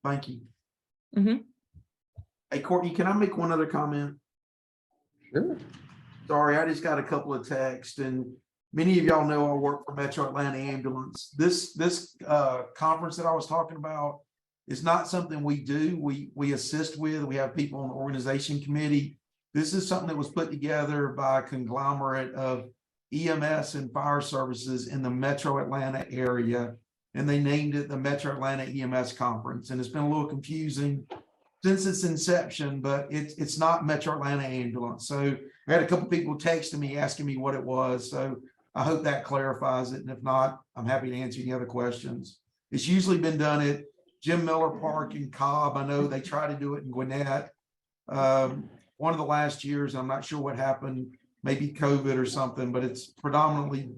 Speaker 10: Thank you.
Speaker 5: Mhm.
Speaker 10: Hey, Courtney, can I make one other comment?
Speaker 1: Sure.
Speaker 10: Sorry, I just got a couple of texts, and many of y'all know I work for Metro Atlanta Ambulance. This conference that I was talking about is not something we do. We assist with. We have people on the organization committee. This is something that was put together by a conglomerate of EMS and fire services in the Metro Atlanta area and they named it the Metro Atlanta EMS Conference. And it's been a little confusing since its inception, but it's not Metro Atlanta Ambulance. So I had a couple people texting me, asking me what it was. So I hope that clarifies it. And if not, I'm happy to answer any other questions. It's usually been done at Jim Miller Park in Cobb. I know they try to do it in Gwinnett. One of the last years, I'm not sure what happened, maybe COVID or something, but it's predominantly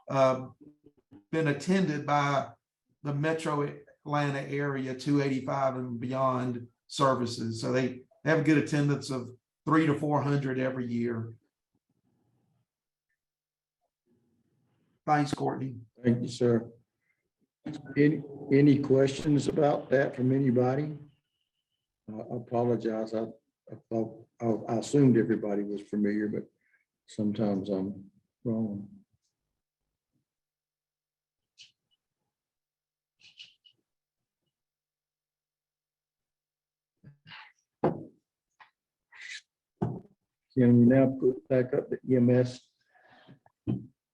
Speaker 10: been attended by the Metro Atlanta area 285 and beyond services. So they have a good attendance of 300 to 400 every year. Thanks, Courtney.
Speaker 1: Thank you, sir. Any questions about that from anybody? I apologize. I thought, I assumed everybody was familiar, but sometimes I'm wrong. Can we now put back up the EMS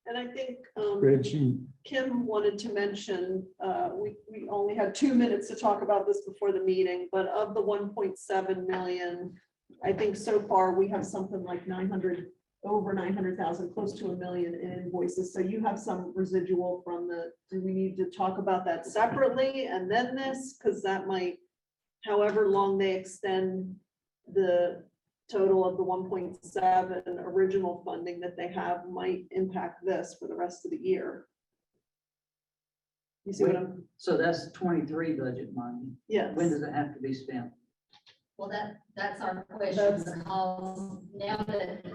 Speaker 4: And I think
Speaker 1: spreadsheet?
Speaker 4: Kim wanted to mention, we only had 2 minutes to talk about this before the meeting, but of the 1.7 million, I think so far we have something like 900, over 900,000, close to 1 million in invoices. So you have some residual from the, do we need to talk about that separately and then this? Because that might, however long they extend the total of the 1.7 original funding that they have might impact this for the rest of the year. You see what I'm,
Speaker 9: So that's 23 budget money.
Speaker 4: yes.
Speaker 9: When does it have to be spent?
Speaker 6: Well, that's our question,
Speaker 4: That's-
Speaker 6: because now that,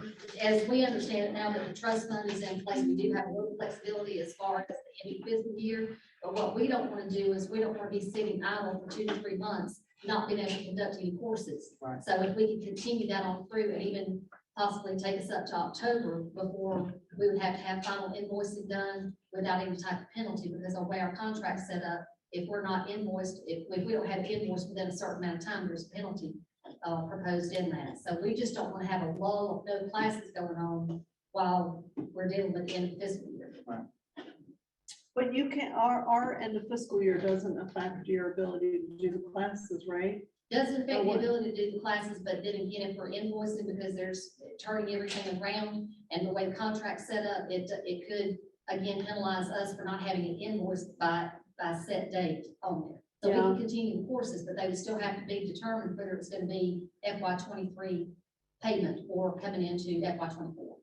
Speaker 6: as we understand it, now that the trust fund is in place, we do have a little flexibility as far as the end of fiscal year. But what we don't want to do is we don't want to be sitting idle for 2 to 3 months, not being able to conduct any courses.
Speaker 9: Right.
Speaker 6: So if we can continue that on through and even possibly take us up to October before we would have to have final invoicing done without any type of penalty, because of the way our contract's set up, if we're not invoiced, if we don't have invoiced within a certain amount of time, there's a penalty proposed in that. So we just don't want to have a lull of no classes going on while we're dealing with the end of fiscal year.
Speaker 4: But you can, our end of fiscal year doesn't affect your ability to do the classes, right?
Speaker 6: Doesn't affect the ability to do the classes, but then again, if we're invoicing, because there's turning everything around and the way the contract's set up, it could again penalize us for not having an invoice by set date on there. So we can continue the courses, but they would still have to be determined whether it's gonna be FY 23 payment or coming into FY 24.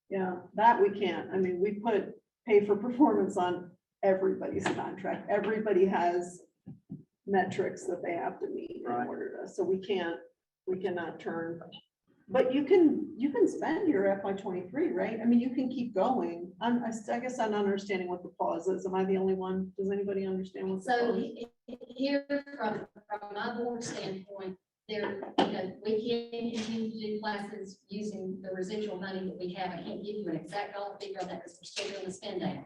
Speaker 4: Yeah, that we can't. I mean, we put pay for performance on everybody's contract. Everybody has metrics that they have to meet in order to, so we cannot turn. But you can spend your FY 23, right? I mean, you can keep going. I guess I'm not understanding what the pause is. Am I the only one? Does anybody understand what the
Speaker 6: So
Speaker 4: pause is?
Speaker 6: here, from my board standpoint, there, we can continue to do classes using the residual money that we have. I can't give you an exact dollar figure on that because we're still doing the spend down.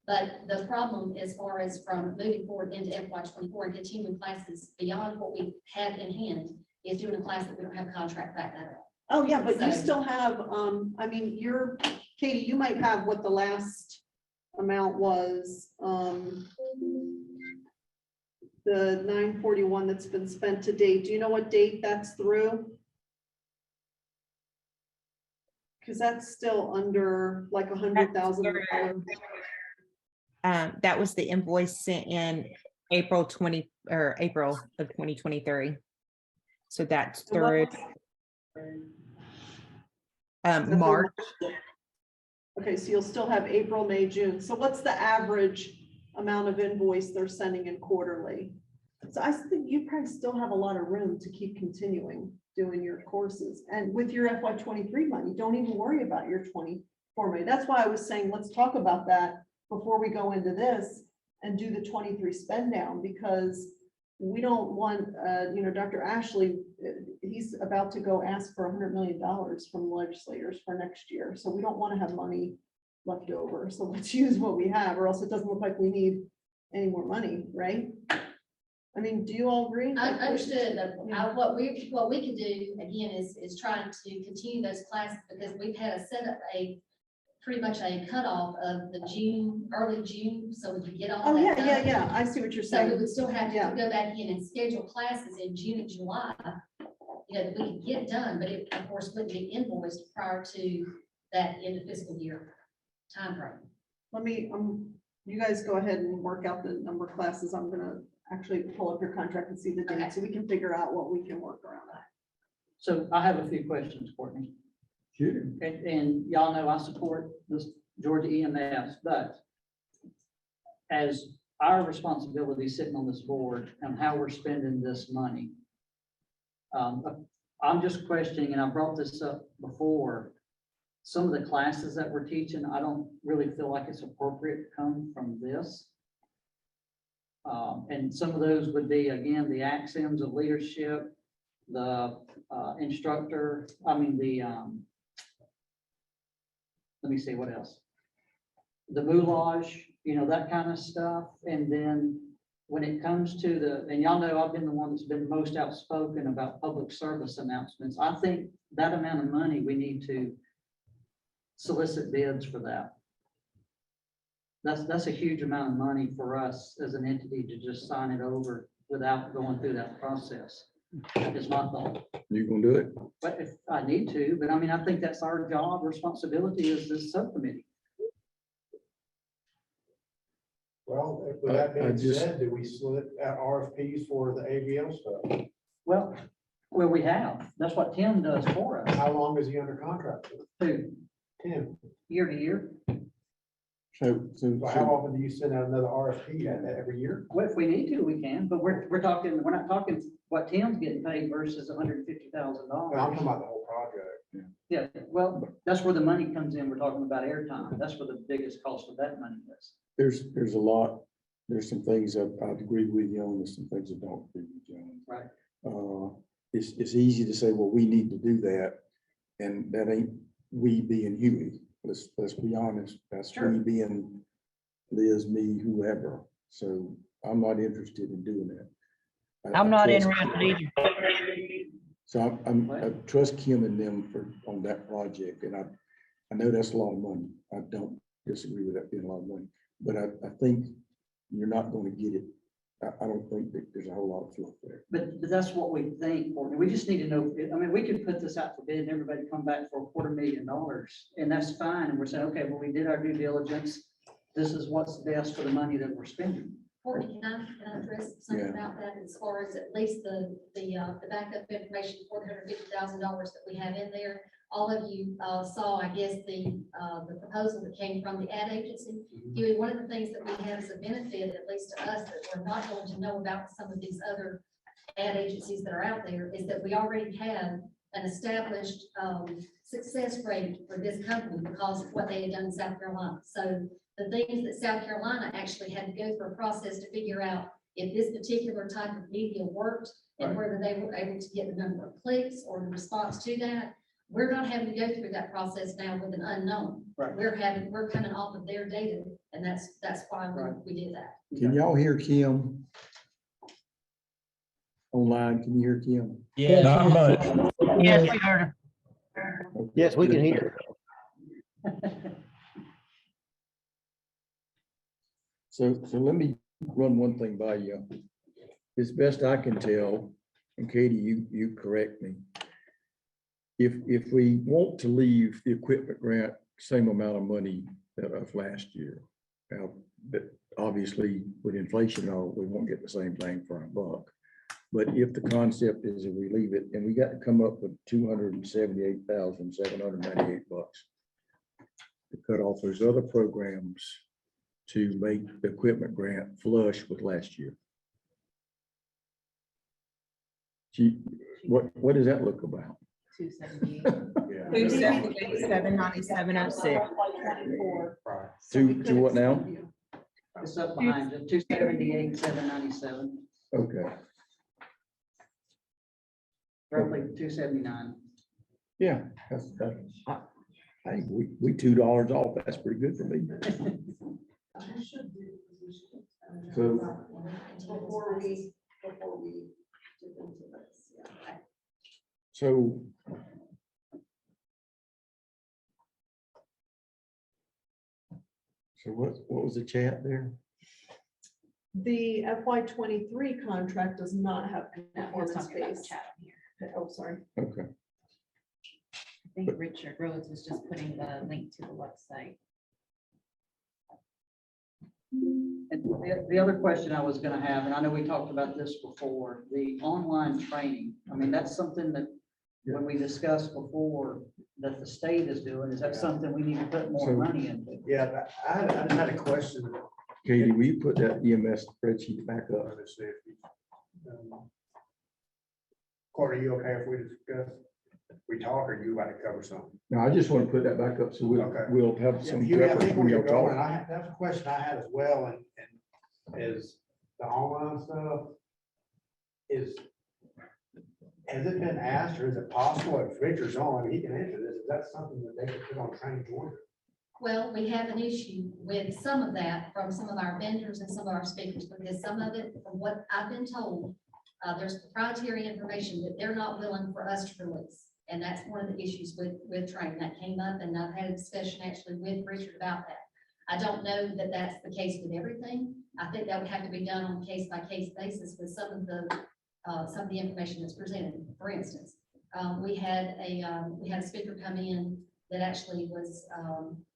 Speaker 6: But the problem as far as from moving forward into FY 24 and continuing classes beyond what we have in hand is doing a class that we don't have a contract back that.
Speaker 4: Oh, yeah, but you
Speaker 6: So-
Speaker 4: still have, I mean, Katie, you might have what the last amount was, the 941 that's been spent to date. Do you know what date that's through? Because that's still under like $100,000.
Speaker 5: That was the invoice sent in April of 2023. So that's
Speaker 4: So what
Speaker 5: through
Speaker 4: was-
Speaker 5: March.
Speaker 4: Okay, so you'll still have April, May, June. So what's the average amount of invoice they're sending in quarterly? So I think you probably still have a lot of room to keep continuing doing your courses. And with your FY 23 money, don't even worry about your 24 money. That's why I was saying, let's talk about that before we go into this and do the 23 spend down, because we don't want, Dr. Ashley, he's about to go ask for $100 million from legislators for next year. So we don't want to have money left over. So let's use what we have, or else it doesn't look like we need any more money, right? I mean, do you all agree?
Speaker 6: I understood that. What we could do again is trying to continue those classes, because we've had to set up a pretty much a cutoff of the June, early June, so we could get all
Speaker 4: Oh,
Speaker 6: that
Speaker 4: yeah,
Speaker 6: done.
Speaker 4: yeah, yeah, I see what you're
Speaker 6: So we
Speaker 4: saying.
Speaker 6: would still have
Speaker 4: Yeah.
Speaker 6: to go back in and schedule classes in June and July, you know, that we could get done, but it, of course, wouldn't be invoiced prior to that end of fiscal year timeframe.
Speaker 4: Let me, you guys go ahead and work out the number of classes. I'm gonna actually pull up your contract and see the
Speaker 6: Okay.
Speaker 4: date, so we can figure out what we can work around that.
Speaker 9: So I have a few questions, Courtney.
Speaker 1: Sure.
Speaker 9: And y'all know I support this Georgia EMS, but as our responsibility sitting on this board and how we're spending this money, I'm just questioning, and I brought this up before, some of the classes that we're teaching, I don't really feel like it's appropriate to come from this. And some of those would be, again, the axioms of leadership, the let me see what else. The moulage, you know, that kind of stuff. And then when it comes to and y'all know I've been the one that's been most outspoken about public service announcements. I think that amount of money, we need to solicit bids for that. That's a huge amount of money for us as an entity to just sign it over without going through that process. That is my thought.
Speaker 1: You gonna do it?
Speaker 9: But if I need to, but I mean, I think that's our job, responsibility as this subcommittee.
Speaker 8: Well, with that
Speaker 1: I
Speaker 8: being
Speaker 1: just-
Speaker 8: said, do we split out RFPs for the ABL stuff?
Speaker 9: Well, we have. That's what Tim does for us.
Speaker 8: How long is he under contract for?
Speaker 9: Too,
Speaker 8: Tim,
Speaker 9: year to year.
Speaker 1: So
Speaker 8: how often do you send out another RFP every year?
Speaker 9: Well, if we need to, we can, but we're not talking what Tim's getting paid versus $150,000.
Speaker 8: I'm talking about the whole project.
Speaker 9: Yeah, well, that's where the money comes in. We're talking about airtime. That's where the biggest cost of that money is.
Speaker 1: there's a lot, there's some things I'd agree with you on, there's some things I don't agree with you on.
Speaker 9: Right.
Speaker 1: It's easy to say, well, we need to do that, and that ain't we being Huey. Let's be honest, that's
Speaker 9: Sure.
Speaker 1: we being Liz, me, whoever. So I'm not interested in doing that.
Speaker 13: I'm not
Speaker 1: trust-
Speaker 13: interested either.
Speaker 1: So I trust Kim and them on that project, and I know that's a lot of money. I don't disagree with that being a lot of money, but I think you're not going to get it. I don't think that there's a whole lot of fluff there.
Speaker 9: But that's what we think, Courtney. We just need to know, I mean, we could put this out for bid and everybody come back for $250,000 and that's fine. And we're saying, okay, well, we did our due diligence. This is what's best for the money that we're spending.
Speaker 6: Courtney, can I address something
Speaker 1: Yeah.
Speaker 6: about that as far as at least the backup information, $450,000 that we have in there? All of you saw, I guess, the proposal that came from the ad agency. Huey, one of the things that we have as a benefit, at least to us, that we're not going to know about some of these other ad agencies that are out there, is that we already have an established success rate for this company because of what they had done in South Carolina. So the things that South Carolina actually had to go through a process to figure out if this particular type of media worked and whether they were able to get the number of clicks or the response to that. We're not having to go through that process now with an unknown.
Speaker 9: Right.
Speaker 6: We're coming off of their data, and that's why we did that.
Speaker 1: Can y'all hear Kim? Online, can you hear Kim?
Speaker 13: Yeah.
Speaker 12: Not much.
Speaker 13: Yes, we heard her.
Speaker 1: Yes, we can hear. So let me run one thing by you. As best I can tell, and Katie, you correct me. If we want to leave the equipment grant same amount of money that of last year, but obviously with inflation, we won't get the same thing for a buck. But if the concept is that we leave it, and we got to come up with $278,798 to cut off those other programs to make the equipment grant flush with last year. What does that look about?
Speaker 5: 278,
Speaker 8: Yeah.
Speaker 5: 278, 797.06.
Speaker 1: To what now?
Speaker 9: It's up behind it, 278, 797,
Speaker 1: Okay,
Speaker 9: roughly 279.
Speaker 1: yeah, I think we $2 off, that's pretty good for me. So,
Speaker 4: Before we get into this, yeah.
Speaker 1: so So what was the chat there?
Speaker 4: The FY '23 contract does not have
Speaker 2: No, we're
Speaker 4: performance
Speaker 2: talking about the
Speaker 4: based.
Speaker 2: chat on here.
Speaker 4: Oh, sorry.
Speaker 1: Okay.
Speaker 2: I think Richard Rhodes was just putting the link to the website.
Speaker 9: And the other question I was gonna have, and I know we talked about this before, the online training. I mean, that's something that when we discussed before that the state is doing, is that something we need to put more
Speaker 1: So-
Speaker 9: money into?
Speaker 8: Yeah, but I just had a question.
Speaker 1: Katie, will you put that EMS spreadsheet back up?
Speaker 8: Let's see if Courtney, you okay if we discuss, we talk, or you about to cover something?
Speaker 1: No, I just want to put that back up so
Speaker 8: Okay.
Speaker 1: we'll have
Speaker 8: Yeah,
Speaker 1: some
Speaker 8: Huey, I
Speaker 1: reference
Speaker 8: think
Speaker 1: when
Speaker 8: where
Speaker 1: you're
Speaker 8: you're going,
Speaker 1: talking.
Speaker 8: and that's a question I had as well, and is the online stuff, has it been asked, or is it possible, if Richard's on, he can answer this, is that something that they could put on Training Georgia?
Speaker 6: Well, we have an issue with some of that from some of our vendors and some of our speakers, because some of it, from what I've been told, there's proprietary information that they're not willing for us to release. And that's one of the issues with training that came up, and I've had a discussion actually with Richard about that. I don't know that that's the case with everything. I think that would have to be done on a case-by-case basis with some of the information that's presented. For instance, we had a speaker come in that actually was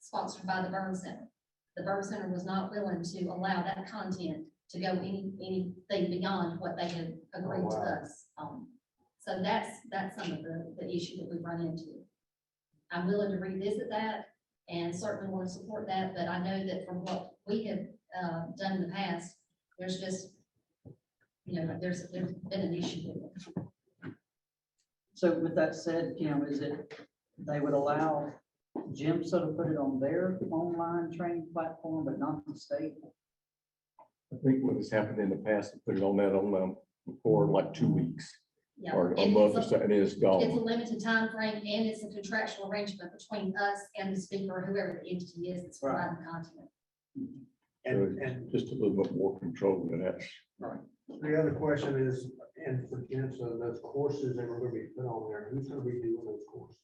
Speaker 6: sponsored by the Burn Center. The Burn Center was not willing to allow that content to go anything beyond what they had agreed to us on. So that's some of the issue that we've run into. I'm willing to revisit that and certainly want to support that, but I know that from what we have done in the past, there's just, there's been an issue with it.
Speaker 9: So with that said, Kim, is it, they would allow GIMSA to put it on their online training platform, but not the state?
Speaker 1: I think what has happened in the past, they put it on that for like 2 weeks
Speaker 6: Yeah.
Speaker 1: or a
Speaker 6: And
Speaker 1: month or
Speaker 6: it's
Speaker 1: so, and it's
Speaker 6: It's a
Speaker 1: gone.
Speaker 6: limited time frame, and it's a contractual arrangement between us and the speaker, or whoever the entity is that's providing the content.
Speaker 8: And
Speaker 1: Just a little bit more control than that.
Speaker 8: the other question is, and for GIMSA, those courses that were gonna be put on there, who's gonna be doing those courses?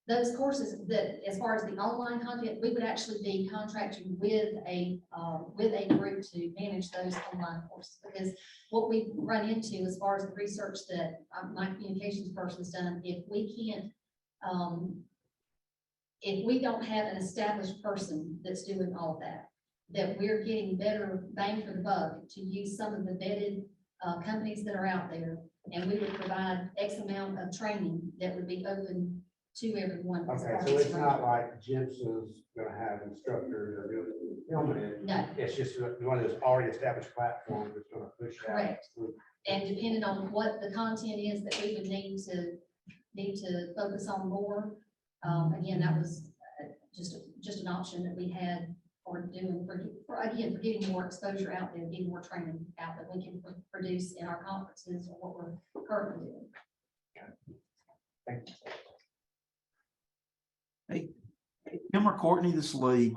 Speaker 6: Those courses that, as far as the online content, we would actually be contracting with a group to manage those online courses. Because what we run into as far as the research that my communications person's done, if we don't have an established person that's doing all of that, that we're getting better bang for the buck to use some of the vetted companies that are out there. And we would provide X amount of training that would be open to everyone. as
Speaker 8: Okay,
Speaker 6: far
Speaker 8: so
Speaker 6: as
Speaker 8: it's not like GIMSA's gonna have instructors or filming it.
Speaker 6: No.
Speaker 8: It's just one of those already established platforms that's gonna push that.
Speaker 6: Correct. And depending on what the content is that we would need to focus on more, again, that was just an option that we had for doing, for getting more exposure out there, getting more training out that we can produce in our conferences or what we're currently doing.
Speaker 8: Thank you.
Speaker 10: Hey, Kim or Courtney, this is Lee,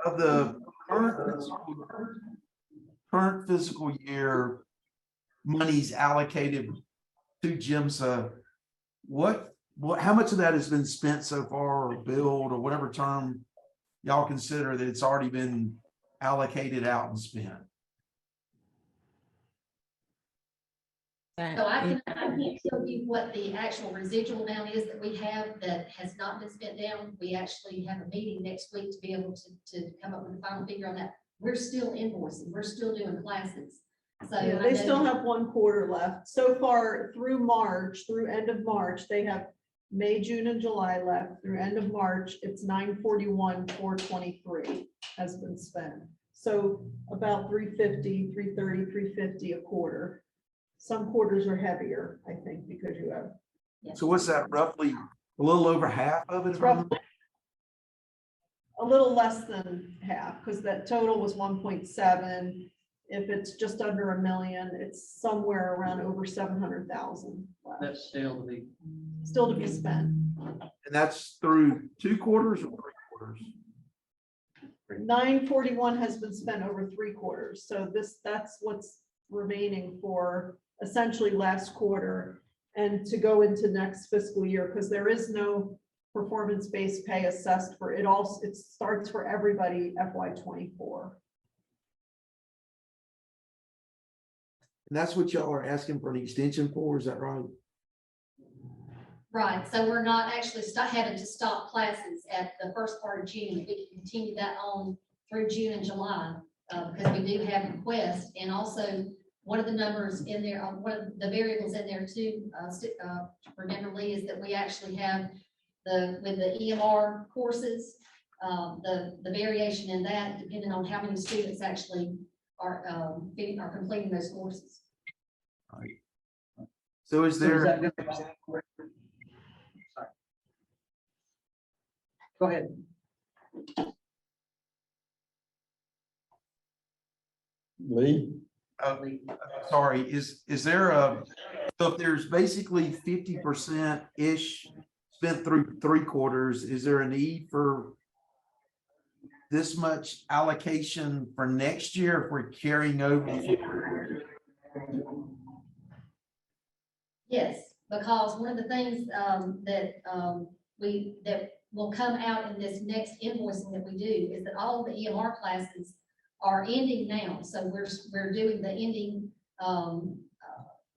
Speaker 10: of the current fiscal year monies allocated to GIMSA, how much of that has been spent so far, or billed, or whatever term y'all consider that it's already been allocated out and spent?
Speaker 6: So I can't tell you what the actual residual amount is that we have that has not been spent down. We actually have a meeting next week to be able to come up with a final figure on that. We're still invoicing, we're still doing classes. So
Speaker 4: Yeah,
Speaker 6: I
Speaker 4: they
Speaker 6: know
Speaker 4: still
Speaker 6: that-
Speaker 4: have 1 quarter left. So far through March, through end of March, they have May, June, and July left. Through end of March, it's 941, 423 has been spent. So about 350, 330, 350 a quarter. Some quarters are heavier, I think, because you have.
Speaker 10: So what's that, roughly a little over half of it?
Speaker 4: It's roughly a little less than half, because that total was 1.7. If it's just under $1 million, it's somewhere around over 700,000 left,
Speaker 9: That's still to be.
Speaker 4: still to be spent.
Speaker 10: And that's through 2 quarters or 3 quarters?
Speaker 4: 941 has been spent over 3 quarters, so that's what's remaining for essentially last quarter and to go into next fiscal year, because there is no performance-based pay assessed for it all, it starts for everybody FY '24.
Speaker 10: And that's what y'all are asking for an extension for, is that right?
Speaker 6: Right, so we're not actually having to stop classes at the first part of June. We can continue that on through June and July, because we do have requests. And also, one of the numbers in there, one of the variables in there too, remember Lee, is that we actually have with the EMR courses, the variation in that, depending on how many students actually are completing those courses.
Speaker 10: Right. So is
Speaker 9: So is
Speaker 10: there,
Speaker 9: that gonna- Sorry. Go ahead.
Speaker 1: Lee?
Speaker 10: sorry, is there so if there's basically 50%-ish spent through 3/4, is there a need for this much allocation for next year if we're carrying over?
Speaker 6: Yes, because one of the things that will come out in this next invoicing that we do is that all of the EMR classes are ending now. So we're doing the ending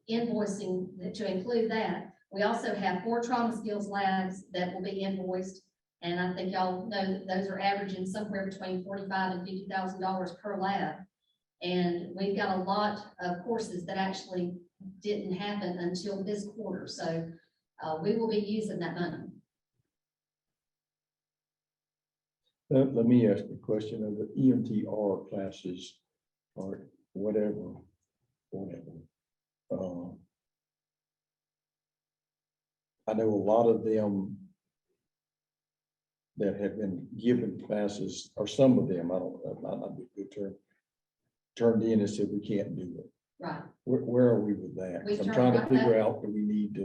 Speaker 6: invoicing to include that. We also have 4 trauma skills labs that will be invoiced. And I think y'all know that those are averaging somewhere between $45,000 and $50,000 per lab. And we've got a lot of courses that actually didn't happen until this quarter. So we will be using that money.
Speaker 1: Let me ask a question of the EMTR classes or whatever. I know a lot of them that have been given classes, or some of them, I don't know, might not be a good term, turned in and said we can't do it.
Speaker 6: Right.
Speaker 1: Where are we with that?
Speaker 6: We've
Speaker 1: I'm
Speaker 6: turned
Speaker 1: trying to
Speaker 6: right
Speaker 1: figure
Speaker 6: back.
Speaker 1: out, do we need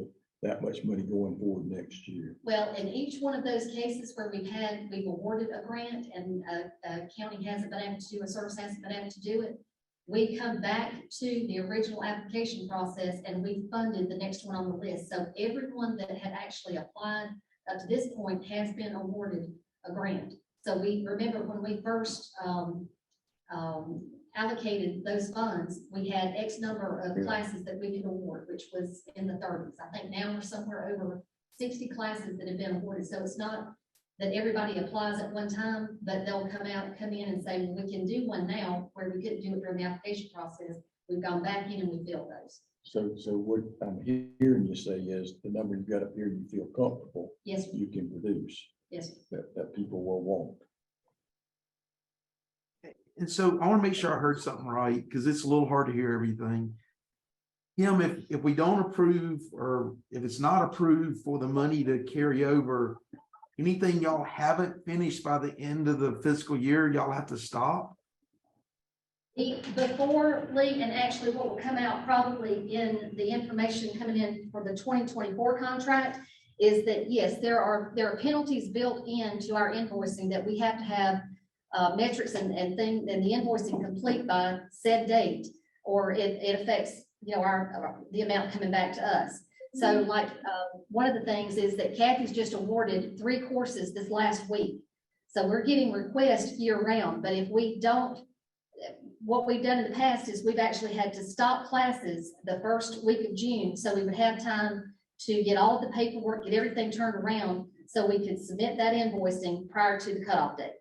Speaker 1: that much money going forward next year?
Speaker 6: Well, in each one of those cases where we've awarded a grant and a county hasn't been able to do, a service hasn't been able to do it, we come back to the original application process and we funded the next one on the list. So everyone that had actually applied up to this point has been awarded a grant. So we remember when we first allocated those funds, we had X number of classes that we could award, which was in the 30s. I think now we're somewhere over 60 classes that have been awarded. So it's not that everybody applies at one time, but they'll come in and say, well, we can do one now where we couldn't do it during the application process. We've gone back in and we filled those.
Speaker 1: So what I'm hearing you say is the number you've got up here, you feel comfortable.
Speaker 6: Yes.
Speaker 1: You can produce.
Speaker 6: Yes.
Speaker 1: That people will want.
Speaker 10: And so I want to make sure I heard something right, because it's a little hard to hear everything. If we don't approve, or if it's not approved for the money to carry over, anything y'all haven't finished by the end of the fiscal year, y'all have to stop?
Speaker 6: Before Lee, and actually what will come out probably in the information coming in for the 2024 contract is that, yes, there are penalties built into our invoicing that we have to have metrics and the invoicing complete by said date, or it affects, the amount coming back to us. So like one of the things is that Kathy's just awarded 3 courses this last week. So we're getting requests year round, but if we don't, what we've done in the past is we've actually had to stop classes the first week of June. So we would have time to get all of the paperwork, get everything turned around so we could submit that invoicing prior to the cutoff date.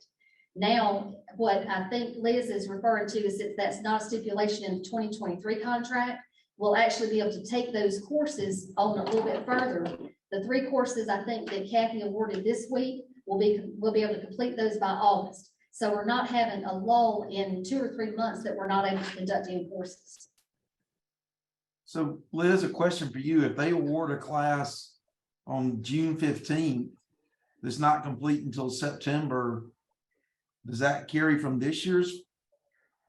Speaker 6: Now, what I think Liz is referring to is that that's not a stipulation in the 2023 contract. We'll actually be able to take those courses on a little bit further. The 3 courses I think that Kathy awarded this week, we'll be able to complete those by August. So we're not having a lull in 2 or 3 months that we're not able to conduct any courses.
Speaker 10: So Liz, a question for you. If they award a class on June 15th, that's not complete until September, does that carry from this year's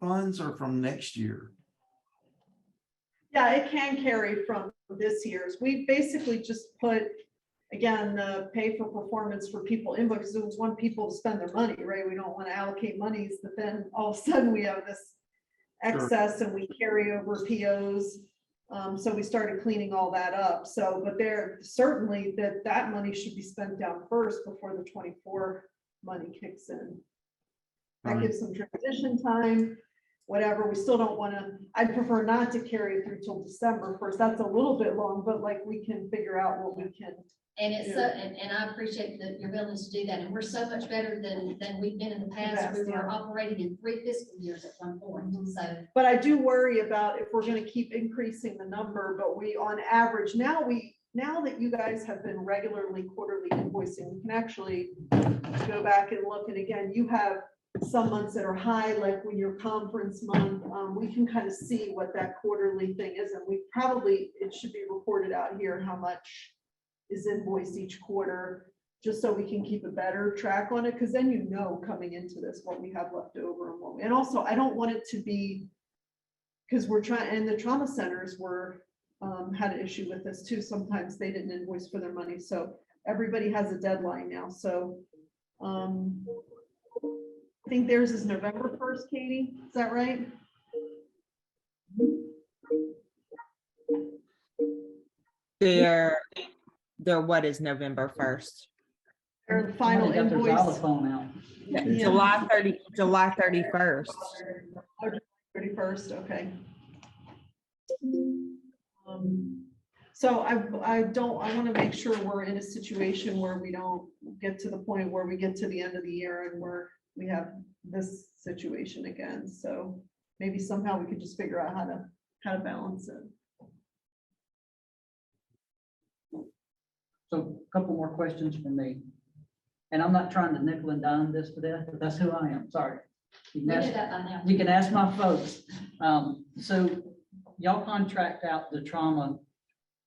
Speaker 10: funds or from next year?
Speaker 4: Yeah, it can carry from this year's. We basically just put, again, the pay for performance for people invoices. It was when people spend their money, right? We don't want to allocate monies, but then all of a sudden we have this excess and we carry over POs. So we started cleaning all that up. So, but there certainly that money should be spent down first before the 24 money kicks in. That gives some transition time, whatever. We still don't want to, I'd prefer not to carry it through till December 1st. That's a little bit long, but like we can figure out what we can.
Speaker 6: And it's so, and I appreciate that your willingness to do that, and we're so much better than we've been in the past. We were operating in 3 fiscal years at one point, so.
Speaker 4: But I do worry about if we're gonna keep increasing the number, but we, on average, now that you guys have been regularly quarterly invoicing, we can actually go back and look, and again, you have some months that are high, like when your conference month, we can kind of see what that quarterly thing is, and it should be reported out here how much is invoiced each quarter, just so we can keep a better track on it, because then you know coming into this what we have left over and also I don't want it to be, because we're trying, and the trauma centers had an issue with this too. Sometimes they didn't invoice for their money, so everybody has a deadline now. So I think theirs is November 1st, Katie, is that right?
Speaker 5: Their what is November 1st?
Speaker 4: Or the final
Speaker 9: Got their
Speaker 4: invoice.
Speaker 9: xylophone out.
Speaker 5: July 31st.
Speaker 4: 31st, okay. So I want to make sure we're in a situation where we don't get to the point where we get to the end of the year and we have this situation again. So maybe somehow we could just figure out how to balance it.
Speaker 9: So a couple more questions from me. And I'm not trying to nickel and dime this to death, but that's who I am. Sorry. You
Speaker 6: We
Speaker 9: can
Speaker 6: do
Speaker 9: ask,
Speaker 6: that by now.
Speaker 9: you can ask my folks. So y'all contract out the trauma,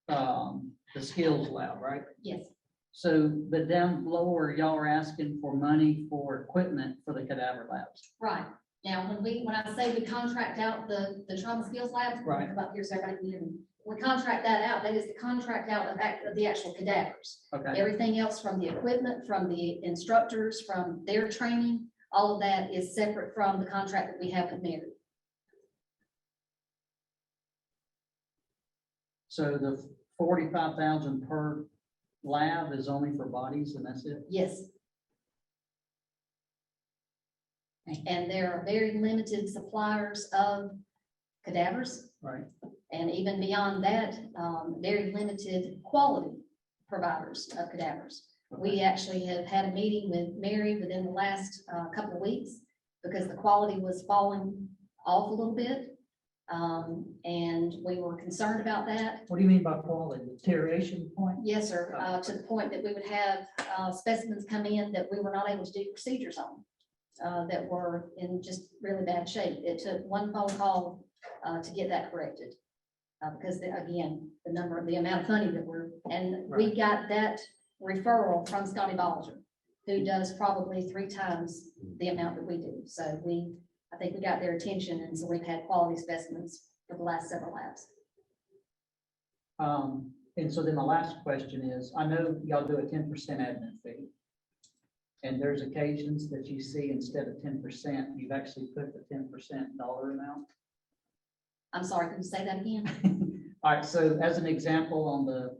Speaker 9: the skills lab, right?
Speaker 6: Yes,
Speaker 9: So, but down below, y'all are asking for money for equipment for the cadaver labs.
Speaker 6: right. Now, when I say we contract out the trauma skills labs.
Speaker 9: Right.
Speaker 6: Come up here so everybody can hear me. We contract that out. That is the contract out of the actual cadavers.
Speaker 9: Okay.
Speaker 6: Everything else from the equipment, from the instructors, from their training, all of that is separate from the contract that we have with Mary.
Speaker 9: So the 45,000 per lab is only for bodies and that's it?
Speaker 6: Yes. And there are very limited suppliers of cadavers.
Speaker 9: Right.
Speaker 6: And even beyond that, very limited quality providers of cadavers. We actually have had a meeting with Mary within the last couple of weeks because the quality was falling off a little bit. And we were concerned about that.
Speaker 9: What do you mean by quality? Deterioration point?
Speaker 6: Yes, sir. To the point that we would have specimens come in that we were not able to do procedures on, that were in just really bad shape. It took one phone call to get that corrected. Because again, the amount of money that we got that referral from Scotty Bollinger, who does probably 3 times the amount that we do. So I think we got their attention, and so we've had quality specimens for the last several labs.
Speaker 9: And so then my last question is, I know y'all do a 10% admin fee. And there's occasions that you see instead of 10%, you've actually put the 10% dollar amount.
Speaker 6: I'm sorry, can you say that again?
Speaker 9: All right, so as an example, on the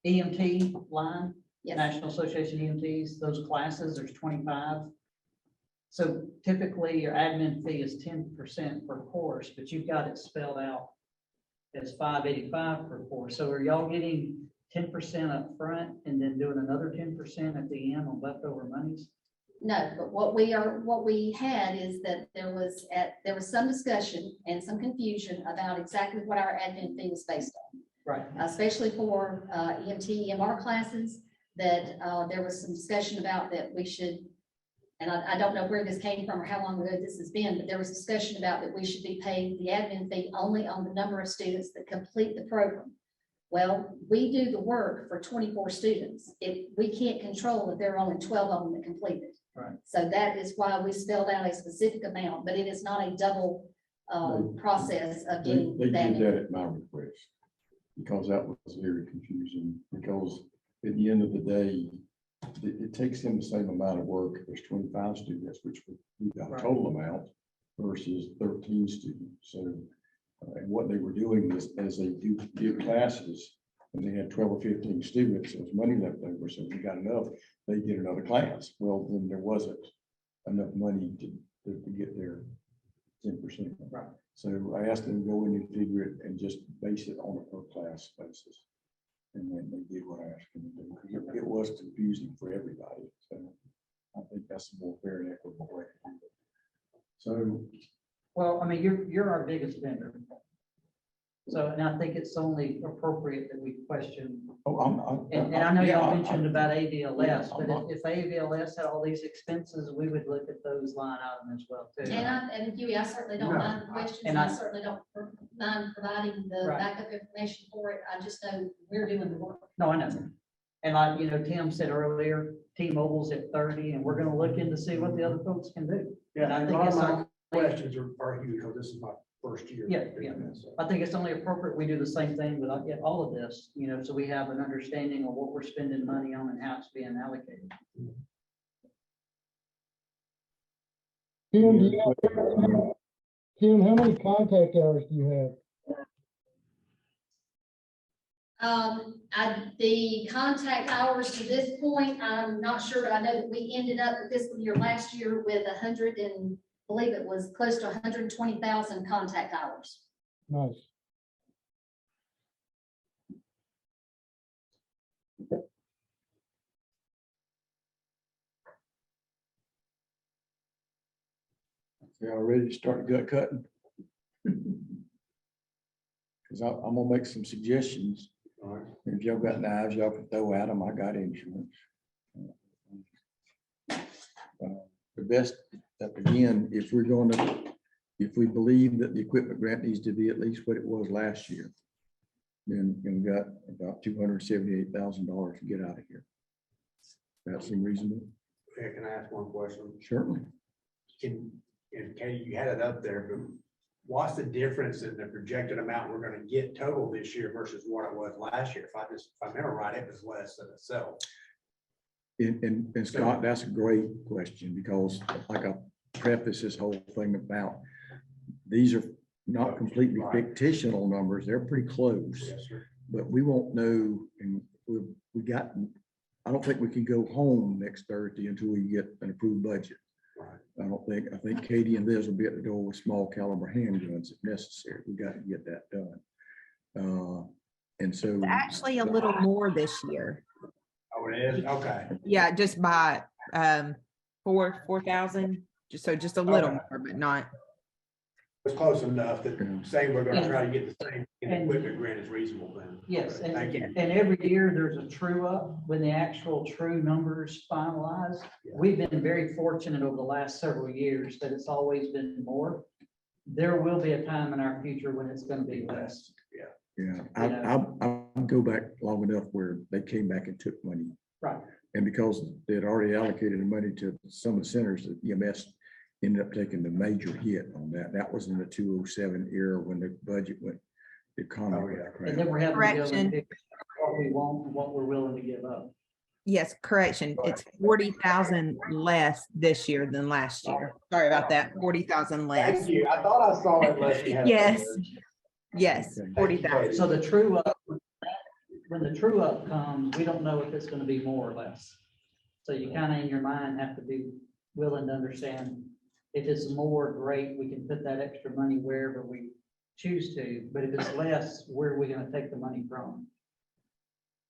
Speaker 9: EMT line,
Speaker 6: Yes.
Speaker 9: National Association EMTs, those classes, there's 25. So typically your admin fee is 10% per course, but you've got it spelled out as $585 per course. So are y'all getting 10% up front and then doing another 10% at the end on leftover monies?
Speaker 6: No, but what we had is that there was some discussion and some confusion about exactly what our admin fee was based on.
Speaker 9: Right.
Speaker 6: Especially for EMT, EMR classes, that there was some discussion about that we should, and I don't know where this came from or how long ago this has been, but there was discussion about that we should be paying the admin fee only on the number of students that complete the program. Well, we do the work for 24 students. We can't control that there are only 12 of them that complete it.
Speaker 9: Right.
Speaker 6: So that is why we spelled out a specific amount, but it is not a double process of getting
Speaker 14: They
Speaker 6: that.
Speaker 14: did that at my request, because that was very confusing, because at the end of the day, it takes them the same amount of work if there's 25 students, which would be the
Speaker 9: Right.
Speaker 14: total amount versus 13 students. So And what they were doing is, as they do classes, and they had 12 or 15 students, there was money left over, so we got enough, they did another class. Well, then there wasn't enough money to get their 10%.
Speaker 9: Right.
Speaker 14: So I asked them to go in and figure it and just base it on a per class basis. And then they did what I asked them to do, because it was confusing for everybody. So I think that's a more fair and equitable way to do it. So,
Speaker 9: Well, I mean, you're our biggest vendor. So, and I think it's only appropriate that we question, and I know y'all mentioned about AVLS, but if AVLS had all these expenses, we would look at those line items as well too.
Speaker 6: And Huey, I certainly don't mind the questions,
Speaker 9: And
Speaker 6: I
Speaker 9: I-
Speaker 6: certainly don't mind providing the
Speaker 9: Right.
Speaker 6: backup information for it. I just know we're doing the work.
Speaker 9: No, I know. And like, Tim said earlier, T-Mobile's at 30, and we're gonna look in to see what the other folks can do. And I
Speaker 8: a
Speaker 9: think
Speaker 8: lot
Speaker 9: it's
Speaker 8: of my
Speaker 9: only,
Speaker 8: questions are huge, because this is my first year.
Speaker 9: Yeah,
Speaker 8: doing
Speaker 9: yeah.
Speaker 8: this, so.
Speaker 9: I think it's only appropriate we do the same thing with all of this, so we have an understanding of what we're spending money on and how it's being allocated.
Speaker 11: Tim, how many contact hours do you have?
Speaker 6: The contact hours to this point, I'm not sure, but I know that we ended up the fiscal year last year with 100 and I believe it was close to 120,000 contact hours.
Speaker 11: Nice.
Speaker 14: y'all ready to start gut cutting? Because I'm gonna make some suggestions.
Speaker 8: All right.
Speaker 14: If y'all got knives, y'all can throw at them. I got insurance. The best, again, if we believe that the equipment grant needs to be at least what it was last year, then we got about $278,000 to get out of here. That seem reasonable?
Speaker 8: Okay, can I ask one question?
Speaker 14: Certainly.
Speaker 8: And Katie, you had it up there, but what's the difference in the projected amount we're gonna get total this year versus what it was last year? If I remember right, it was less than itself.
Speaker 14: And Scott, that's a great question, because like I preface this whole thing about, these are not completely fictional numbers. They're pretty close,
Speaker 8: Yes, sir.
Speaker 14: but we won't know. And I don't think we can go home next Thursday until we get an approved budget.
Speaker 8: Right.
Speaker 14: I think Katie and Liz will be at the door with small caliber handguns if necessary. We got to get that done. And so.
Speaker 5: It's actually a little more this year.
Speaker 8: Oh, it is? Okay.
Speaker 5: Yeah, just by 4,000, just a little
Speaker 8: Okay.
Speaker 5: more, but not.
Speaker 8: It's close enough that saying we're gonna
Speaker 9: Yeah.
Speaker 8: try to get the same
Speaker 9: And-
Speaker 8: equipment grant is reasonable then.
Speaker 9: Yes,
Speaker 8: Okay, thank you.
Speaker 9: and every year there's a true up when the actual true numbers finalize.
Speaker 8: Yeah.
Speaker 9: We've been very fortunate over the last several years that it's always been more. There will be a time in our future when it's gonna be less.
Speaker 14: Yeah, I'll go back long enough where they came back and took money.
Speaker 9: Right.
Speaker 14: And because they had already allocated the money to some of the centers, the EMS ended up taking the major hit on that. That was in the 207 era when the budget went, the economy went
Speaker 9: And then
Speaker 14: crap.
Speaker 9: we're having to go
Speaker 5: Correction.
Speaker 9: and pick what we want, and what we're willing to give up.
Speaker 5: Yes, correction. It's 40,000 less this year than last year. Sorry about that. 40,000 less.
Speaker 8: Thank you. I thought I saw it less. you had it
Speaker 5: Yes.
Speaker 8: there.
Speaker 5: Yes,
Speaker 14: Okay.
Speaker 5: 40,000.
Speaker 9: So the true up, when the true up comes, we don't know if it's gonna be more or less. So you kind of in your mind have to be willing to understand, if it's more, great, we can put that extra money wherever we choose to, but if it's less, where are we gonna take the money from?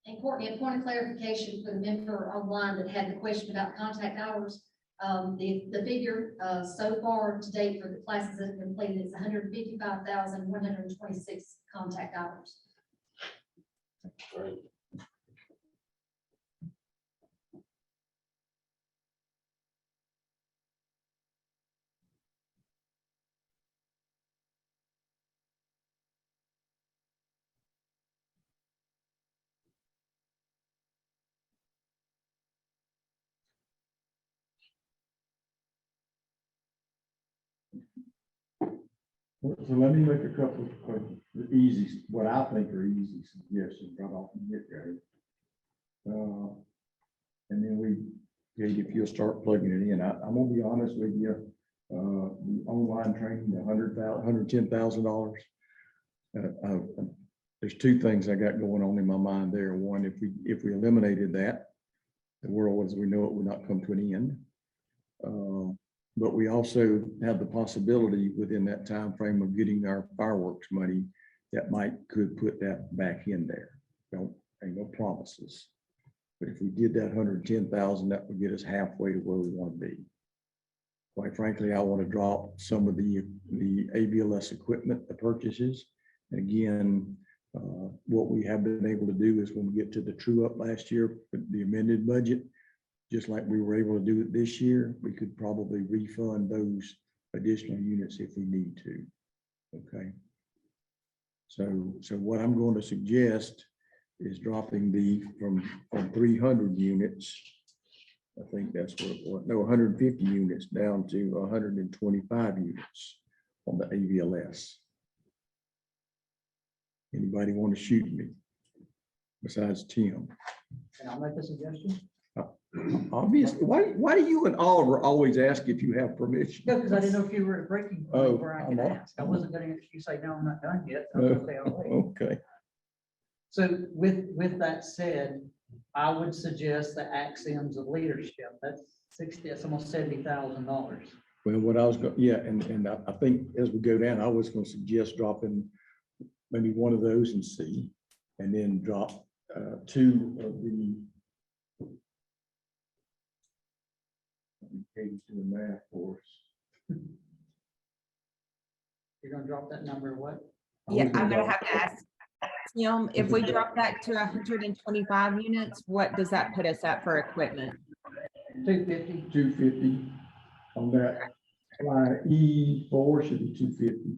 Speaker 6: And Courtney, a point of clarification for the member online that had the question about contact hours. The figure so far to date for the classes that have been completed is 155,126 contact hours.
Speaker 8: Great.
Speaker 14: So let me make a couple of easy, what I think are easy suggestions right off the get-go. And then if you'll start plugging it in, I'm gonna be honest with you, the online training, $110,000. There's two things I got going on in my mind there. One, if we eliminated that, the world as we know it would not come to an end. But we also have the possibility within that time frame of getting our fireworks money that could put that back in there. Ain't no promises. But if we did that 110,000, that would get us halfway to where we want to be. Quite frankly, I want to drop some of the ABLS equipment, the purchases. And again, what we have been able to do is when we get to the true up last year, the amended budget, just like we were able to do it this year, we could probably refund those additional units if we need to. Okay. So what I'm going to suggest is dropping from 300 units. I think that's what it was. No, 150 units down to 125 units on the AVLS. Anybody want to shoot me besides Tim?
Speaker 9: Can I make a suggestion?
Speaker 14: Obviously, why do you and Oliver always ask if you have permission?
Speaker 9: No, because I didn't know if you were at breaking
Speaker 14: Oh,
Speaker 9: point where I could
Speaker 14: I'm
Speaker 9: ask. I wasn't gonna, if you say, no, I'm not done yet.
Speaker 14: Oh,
Speaker 9: Okay, I'll wait.
Speaker 14: okay.
Speaker 9: So with that said, I would suggest the axioms of leadership. That's almost $70,000.
Speaker 14: Well, what I was going, yeah, and I think as we go down, I was going to suggest dropping maybe one of those and see, and then drop two of the. Katie's doing math for us.
Speaker 9: You're gonna drop that number, what?
Speaker 5: Yeah, I'm gonna have to ask Tim, if we drop that to 125 units, what does that put us at for equipment?
Speaker 9: 250.
Speaker 14: 250 on that line E4 should be 250.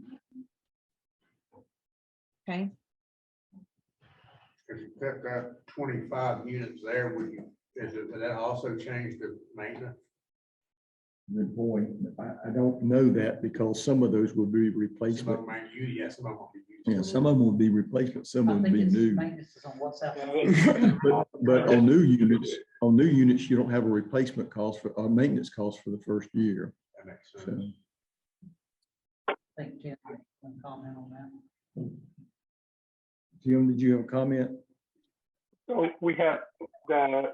Speaker 5: Okay,
Speaker 8: If you cut that 25 units there, would that also change the maintenance?
Speaker 14: Good point. I don't know that because some of those will be
Speaker 8: Some
Speaker 14: replacement.
Speaker 8: of them ain't used, yeah, some of them will be used.
Speaker 14: Yeah, some of them will be replacement, some
Speaker 9: I
Speaker 14: will
Speaker 9: think
Speaker 14: be
Speaker 9: it's
Speaker 14: new.
Speaker 9: maintenance is on what's out.
Speaker 14: But on new units, you don't have a replacement cost for, or maintenance cost for the first year.
Speaker 8: That makes
Speaker 14: So,
Speaker 8: sense.
Speaker 9: I think Tim, can comment on that.
Speaker 14: Jim, did you have a comment?
Speaker 7: So we have the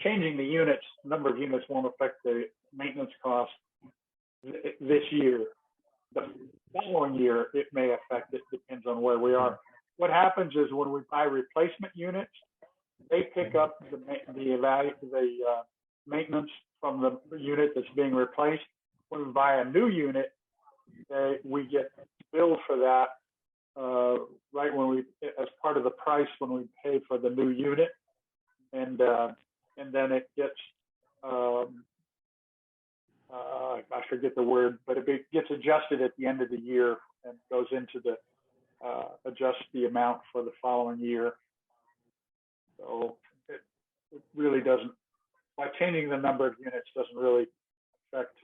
Speaker 7: changing the units, number of units won't affect the maintenance cost this year. The following year, it may affect it, depends on where we are. What happens is when we buy replacement units, they pick up the maintenance from the unit that's being replaced. When we buy a new unit, we get billed for that right when we, as part of the price when we pay for the new unit, and then it gets I forget the word, but it gets adjusted at the end of the year and goes into the adjust the amount for the following year. So it really doesn't, by changing the number of units doesn't really affect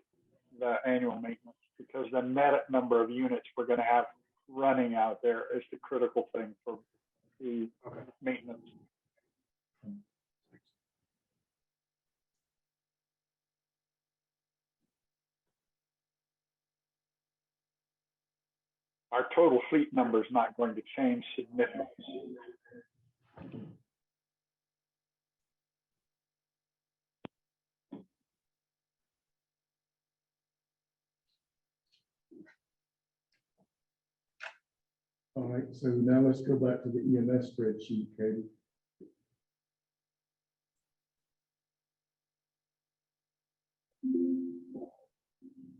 Speaker 7: the annual maintenance, because the net number of units we're going to have running out there is the critical thing for the maintenance. Our total fleet number is not going to change significantly.
Speaker 14: All right, so now let's go back to the EMS spreadsheet, Katie.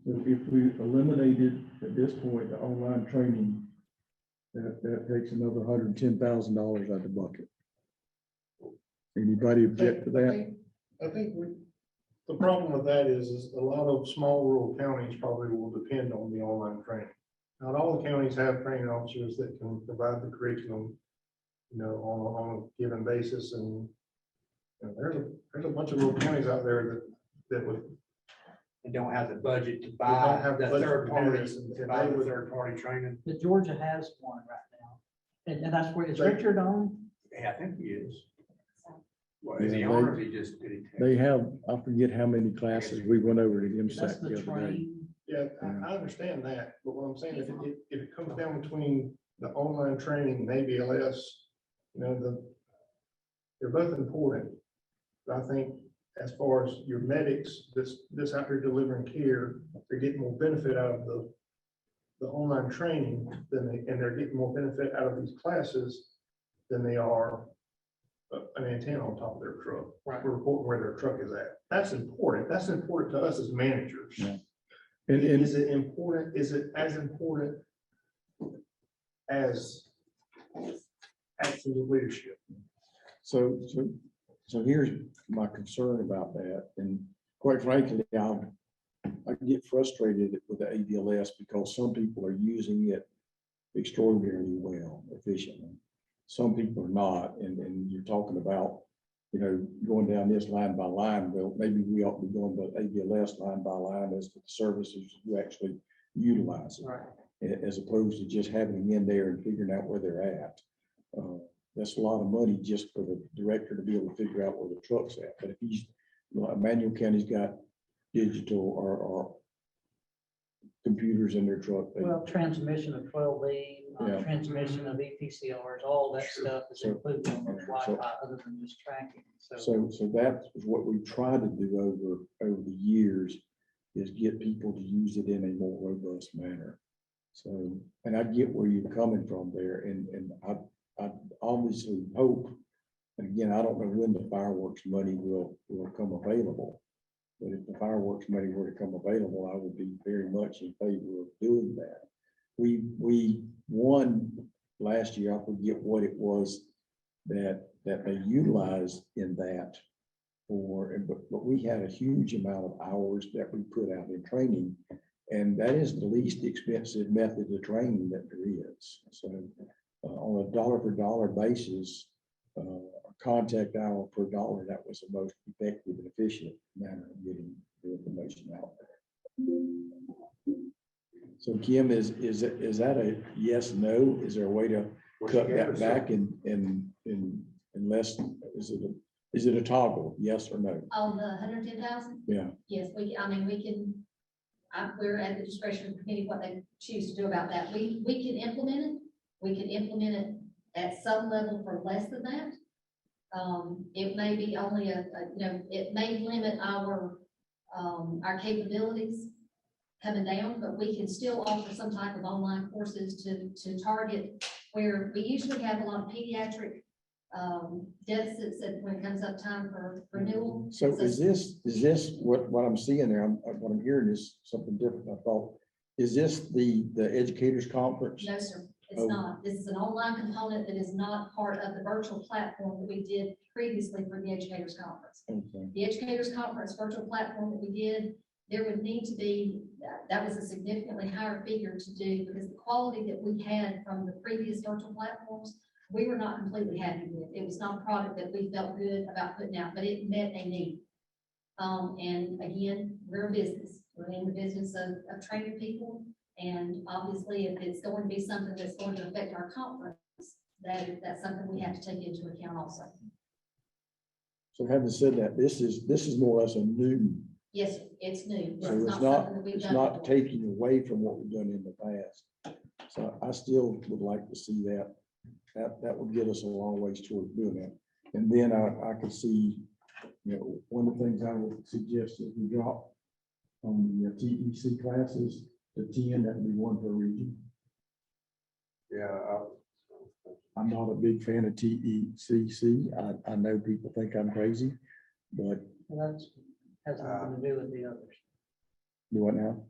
Speaker 14: So if we eliminated at this point the online training, that takes another $110,000 out of the bucket. Anybody object to that?
Speaker 12: I think the problem with that is a lot of small rural counties probably will depend on the online training. Not all the counties have training officers that can provide the curriculum, on a given basis. And there's a bunch of little counties out there that would.
Speaker 8: They don't have the budget to
Speaker 12: don't
Speaker 8: buy
Speaker 12: have the
Speaker 8: the
Speaker 12: budget
Speaker 8: third
Speaker 12: to do
Speaker 8: party,
Speaker 12: this, and
Speaker 8: to
Speaker 12: they
Speaker 8: buy the
Speaker 12: would-
Speaker 8: third party training.
Speaker 9: But Georgia has one right now. And that's where, is Richard on?
Speaker 8: Yeah, I think he is. Well, is he
Speaker 14: Yeah,
Speaker 8: on
Speaker 14: they-
Speaker 8: or is he just, did he?
Speaker 14: They have, I forget how many classes we went over to
Speaker 9: That's
Speaker 14: MSAC
Speaker 9: the
Speaker 14: the other day.
Speaker 9: train.
Speaker 12: Yeah, Yeah, I understand that, but what I'm saying, if it comes down between the online training and ABLS, they're both important. But I think as far as your medics, this out here delivering care, they're getting more benefit out of the online training and they're getting more benefit out of these classes than they are an antenna on top of their truck.
Speaker 9: Right.
Speaker 12: We're reporting where their truck is at. That's important. That's important to us as managers.
Speaker 14: Yeah.
Speaker 12: Is it important? Is it as important as actions of leadership?
Speaker 14: So here's my concern about that. And quite frankly, I get frustrated with the ABLS because some people are using it extraordinarily well, efficiently. Some people are not. And you're talking about, going down this line by line. Well, maybe we ought to be going by ABLS line by line as to the services you actually utilize it.
Speaker 9: Right.
Speaker 14: As opposed to just having them in there and figuring out where they're at. That's a lot of money just for the director to be able to figure out where the truck's at. But if he's, Emmanuel County's got digital or computers in their truck.
Speaker 9: Well, transmission of 12V,
Speaker 14: Yeah.
Speaker 9: transmission of EPCRs, all that stuff is
Speaker 14: So-
Speaker 9: included on those
Speaker 14: so-
Speaker 9: Wi-Fi other than just tracking.
Speaker 14: So that is what we tried to do over the years, is get people to use it in a more robust manner. So, and I get where you're coming from there, and I obviously hope, and again, I don't know when the fireworks money will come available. But if the fireworks money were to come available, I would be very much in favor of doing that. We won last year, I forget what it was that they utilized in that but we had a huge amount of hours that we put out in training. And that is the least expensive method of training that there is. So on a dollar for dollar basis, a contact hour per dollar, that was the most effective and efficient manner of getting the information out there. So Kim, is that a yes, no? Is there a way to cut that back in less? Is it a toggle? Yes or no?
Speaker 6: On the 110,000?
Speaker 14: Yeah.
Speaker 6: Yes, we can, we're at the discretion of the committee, what they choose to do about that. We can implement it. We can implement it at some level for less than that. It may be only it may limit our capabilities coming down, but we can still offer some type of online courses to target where we usually have a lot of pediatric deficits when it comes up time for renewal.
Speaker 14: So is this what I'm seeing there? What I'm hearing is something different. I thought, is this the educators conference?
Speaker 6: No, sir, it's
Speaker 14: Oh.
Speaker 6: not. This is an online component that is not part of the virtual platform that we did previously for the educators conference.
Speaker 14: Okay.
Speaker 6: The educators conference virtual platform that we did, there would need to be, that was a significantly higher figure to do because the quality that we had from the previous virtual platforms, we were not completely happy with. It was not a product that we felt good about putting out, but it met a need. And again, we're a business. We're in the business of training people. And obviously, if it's going to be something that's going to affect our conference, that's something we have to take into account also.
Speaker 14: So having said that, this is more or less a new.
Speaker 6: Yes, it's new.
Speaker 14: So it's
Speaker 6: something that we've
Speaker 14: it's
Speaker 6: done
Speaker 14: not
Speaker 6: before.
Speaker 14: taking away from what we've done in the past. So I still would like to see that. That would get us a long ways towards doing that. And then I could see, one of the things I would suggest is we drop on the TEC classes to 10, that'd be one per region.
Speaker 8: Yeah.
Speaker 14: I'm not a big fan of TECC. I know people think I'm crazy, but
Speaker 9: That has nothing to do with the others.
Speaker 14: do what now?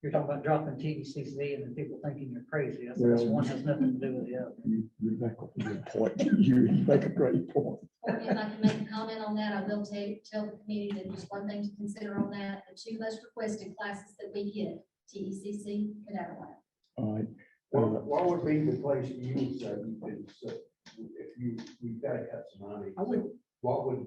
Speaker 9: You're talking about dropping TECC and then people thinking you're crazy. That's
Speaker 14: Well-
Speaker 9: one has nothing to do with the other.
Speaker 14: You make a good point. You make a great point.
Speaker 6: Or if I can make a comment on that, I will tell the committee that just one thing to consider on that, the two most requested classes that we get, TECC, Cadaver Lab.
Speaker 14: All right.
Speaker 8: What would be the place you would say you could, if we've got to cut some money? What would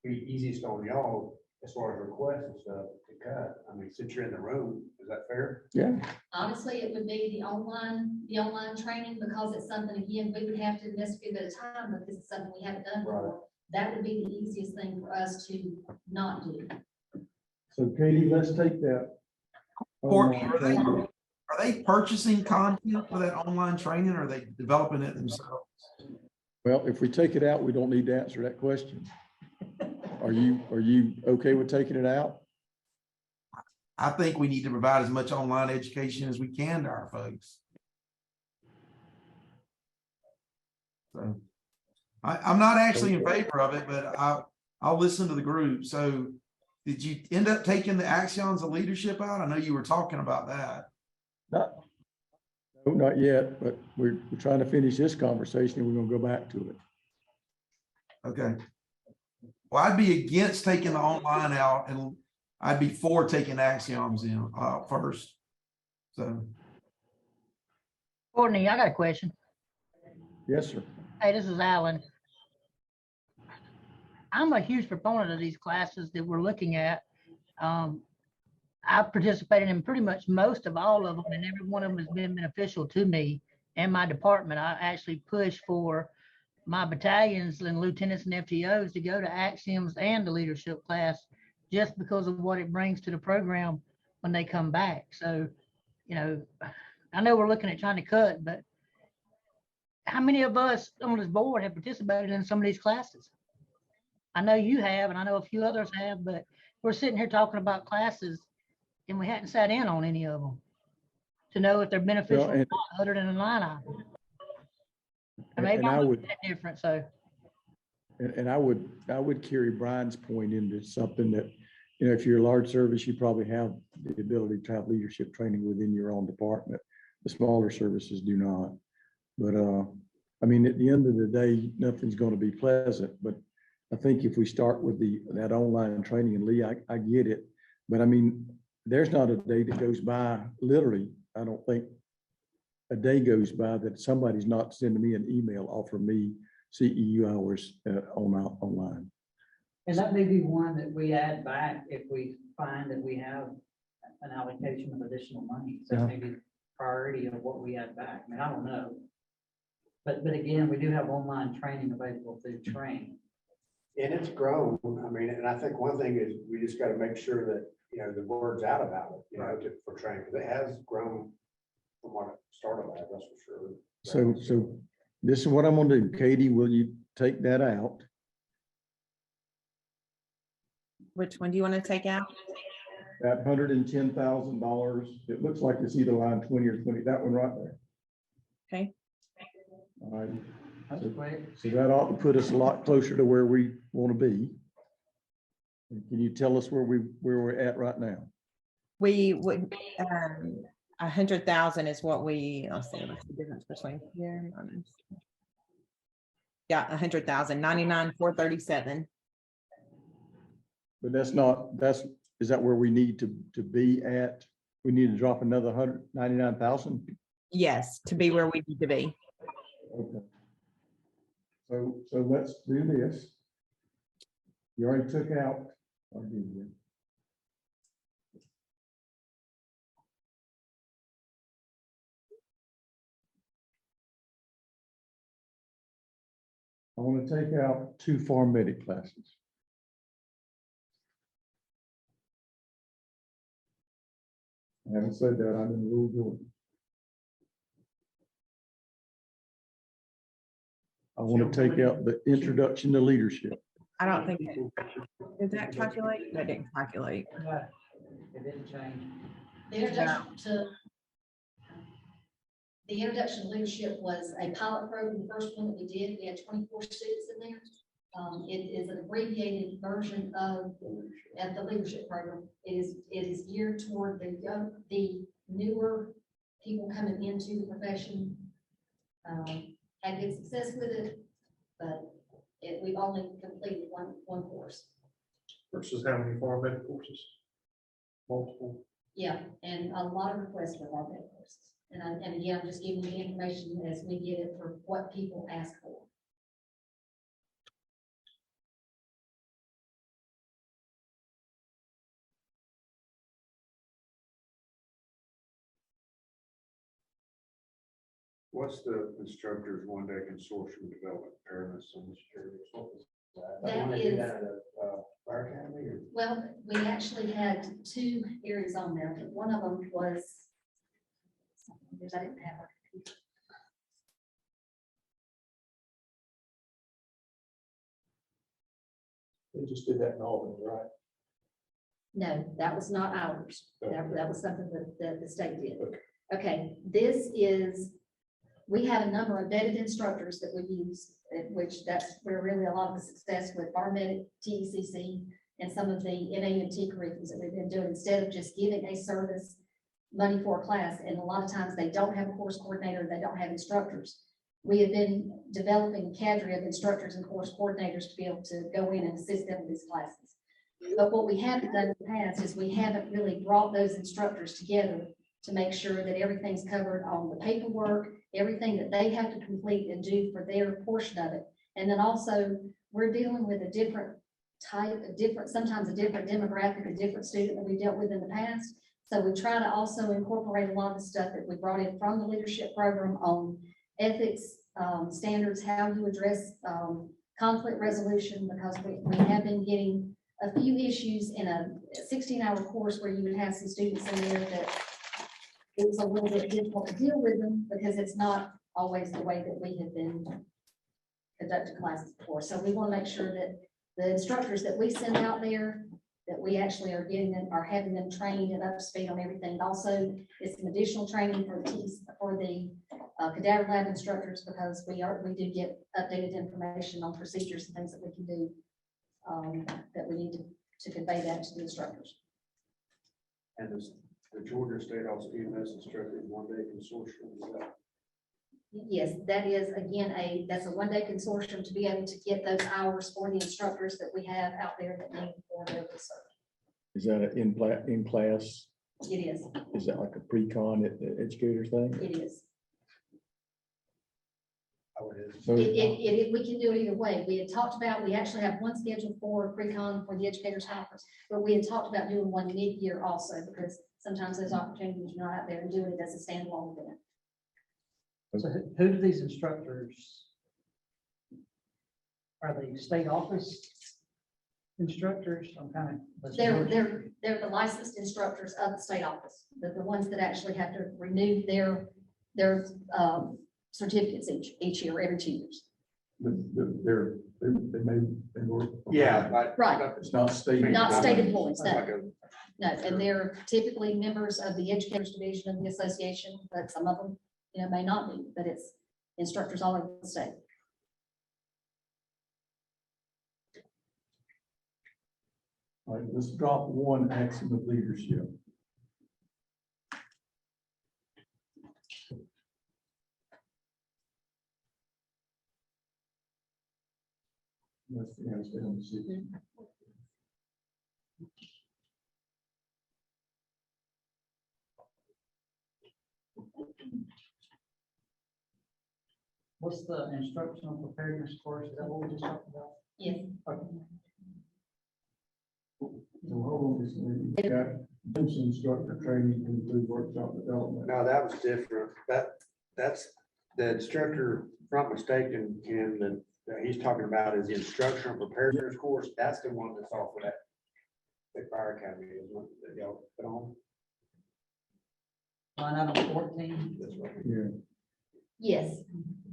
Speaker 8: be easiest on y'all as far as requests and stuff to cut? I mean, since you're in the room, is that fair?
Speaker 14: Yeah.
Speaker 6: Honestly, it would be the online training, because it's something, again, we would have to invest a bit of time because it's something we haven't done before. That would be the easiest thing for us to not do.
Speaker 1: So Katie, let's take that.
Speaker 10: Courtney,
Speaker 1: online training.
Speaker 10: are they purchasing content for that online training, or are they developing it themselves?
Speaker 14: Well, if we take it out, we don't need to answer that question. Are you okay with taking it out?
Speaker 10: I think we need to provide as much online education as we can to our folks. So I'm not actually in favor of it, but I'll listen to the group. So did you end up taking the Axions of Leadership out? I know you were talking about that.
Speaker 14: Not yet, but we're trying to finish this conversation and we're gonna go back to it.
Speaker 10: Okay. Well, I'd be against taking the online out, and I'd be for taking Axions in first. So
Speaker 13: Courtney, I got a question.
Speaker 14: Yes, sir.
Speaker 13: Hey, this is Alan. I'm a huge proponent of these classes that we're looking at. I've participated in pretty much most of all of them, and every one of them has been beneficial to me and my department. I actually push for my battalions and lieutenants and FTOs to go to Axioms and the leadership class just because of what it brings to the program when they come back. So, you know, I know we're looking at trying to cut, but how many of us on this board have participated in some of these classes? I know you have, and I know a few others have, but we're sitting here talking about classes and we hadn't sat in on any of them to know if they're beneficial or not, other than a line item. And maybe
Speaker 14: I
Speaker 13: I'm
Speaker 14: would,
Speaker 13: that different, so.
Speaker 14: and I would carry Brian's point into something that, you know, if you're a large service, you probably have the ability to have leadership training within your own department. The smaller services do not. But I mean, at the end of the day, nothing's going to be pleasant. But I think if we start with that online training, and Lee, I get it. But I mean, there's not a day that goes by, literally, I don't think a day goes by that somebody's not sending me an email offering me CEU hours online.
Speaker 9: And that may be one that we add back if we find that we have an allocation of additional money. So
Speaker 14: Yeah.
Speaker 9: maybe priority of what we add back. I mean, I don't know. But again, we do have online training available through Train.
Speaker 8: And it's grown. I mean, and I think one thing is we just got to make sure that, you know, the word's out about it, you know, for training, because it has grown from what it started at, that's for sure.
Speaker 14: So this is what I'm gonna do. Katie, will you take that out?
Speaker 5: Which one do you want to take out?
Speaker 14: That $110,000, it looks like it's either line 20 or 20, that one right there.
Speaker 5: Okay.
Speaker 14: All right,
Speaker 9: That's quick.
Speaker 14: so that ought to put us a lot closer to where we want to be. Can you tell us where we're at right now?
Speaker 5: We would, 100,000 is what we, let's see, what's the difference between here? Minus. Yeah, 100,000, 99,437.
Speaker 14: But is that where we need to be at? We need to drop another 199,000?
Speaker 5: Yes, to be where we need to be.
Speaker 14: Okay. So let's do this. You already took out. I'll give you. I want to take out 2 farm medic classes. I haven't said that, I'm in Rule Jordan. I want to take out the introduction to leadership.
Speaker 5: I don't think, did that calculate? That didn't calculate.
Speaker 9: It didn't change.
Speaker 6: The introduction to leadership was a pilot program, the first one that we did. We had 24 students in there. It is an abbreviated version of the leadership program. It is geared toward the newer people coming into the profession. Had good success with it, but we've only completed one course.
Speaker 12: Versus how many farm ed courses? Multiple.
Speaker 6: Yeah, and a lot of requests for farm ed courses. And again, I'm just giving you the information as we get it for what people ask for.
Speaker 8: What's the instructor's one-day consortium development fairness and security? What was that?
Speaker 6: That
Speaker 8: one they did
Speaker 6: is-
Speaker 8: out of Fire Academy or?
Speaker 6: Well, we actually had two areas on there. One of them was, I didn't have a computer.
Speaker 12: They just did that in Albany, right?
Speaker 6: No, that was not ours. That was something that the state did.
Speaker 12: Okay.
Speaker 6: Okay, this is, we have a number of vetted instructors that we use, which that's where really a lot of the success with our medic, TECC, and some of the NAMT curriculums that we've been doing, instead of just giving a service money for a class, and a lot of times they don't have a course coordinator, they don't have instructors. We have been developing a cadre of instructors and course coordinators to be able to go in and assist them with these classes. But what we haven't done in the past is we haven't really brought those instructors together to make sure that everything's covered on the paperwork, everything that they have to complete and do for their portion of it. And then also, we're dealing with a different type, sometimes a different demographic, a different student that we dealt with in the past. So we try to also incorporate a lot of the stuff that we brought in from the leadership program on ethics, standards, how you address conflict resolution, because we have been getting a few issues in a 16-hour course where you would have some students in there that it was a little bit difficult to deal with them because it's not always the way that we have been conducting classes before. So we want to make sure that the instructors that we send out there, that we actually are getting them, are having them trained and up to speed on everything. Also, it's some additional training for the cadaver lab instructors, because we do get updated information on procedures and things that we can do that we need to convey that to the instructors.
Speaker 8: And the Georgia State also EMS instructor is one-day consortium. Is that-
Speaker 6: Yes, that is, again, that's a one-day consortium to be able to get those hours for the instructors that we have out there that need for their research.
Speaker 14: Is that an in class?
Speaker 6: It is,
Speaker 14: Is that like a pre-con at the educator thing?
Speaker 6: it is.
Speaker 8: How it is?
Speaker 14: So
Speaker 6: We can do it either way. We had talked about, we actually have one scheduled for pre-con for the educators conference, but we had talked about doing one mid-year also, because sometimes those opportunities are not out there and doing it as a standalone event.
Speaker 9: So who do these instructors? Are they state office instructors? I'm kind of.
Speaker 6: They're the licensed instructors of the state office. They're the ones that actually have to renew their certificates each year, every 2 years.
Speaker 14: But they may work.
Speaker 8: Yeah,
Speaker 6: Right.
Speaker 14: It's not stated.
Speaker 6: Not state employees, no.
Speaker 8: Like a-
Speaker 6: No, and they're typically members of the educators division of the association, but some of them, may not be, but it's instructors all over the state.
Speaker 14: All right, let's drop one axiom of leadership. That's the answer on the six.
Speaker 9: What's the instructional preparedness course? Is that what we just talked about?
Speaker 6: Yes.
Speaker 9: Okay.
Speaker 14: So hold on, just a minute. You've got this instructor training to include workshop development.
Speaker 8: No, that was different. That's the instructor, if I'm not mistaken, Ken, that he's talking about is the instructional preparedness course. That's the one that's off of that fire academy, isn't it, that y'all put on?
Speaker 9: Line item 14.
Speaker 8: This right
Speaker 14: Yeah.
Speaker 6: Yes,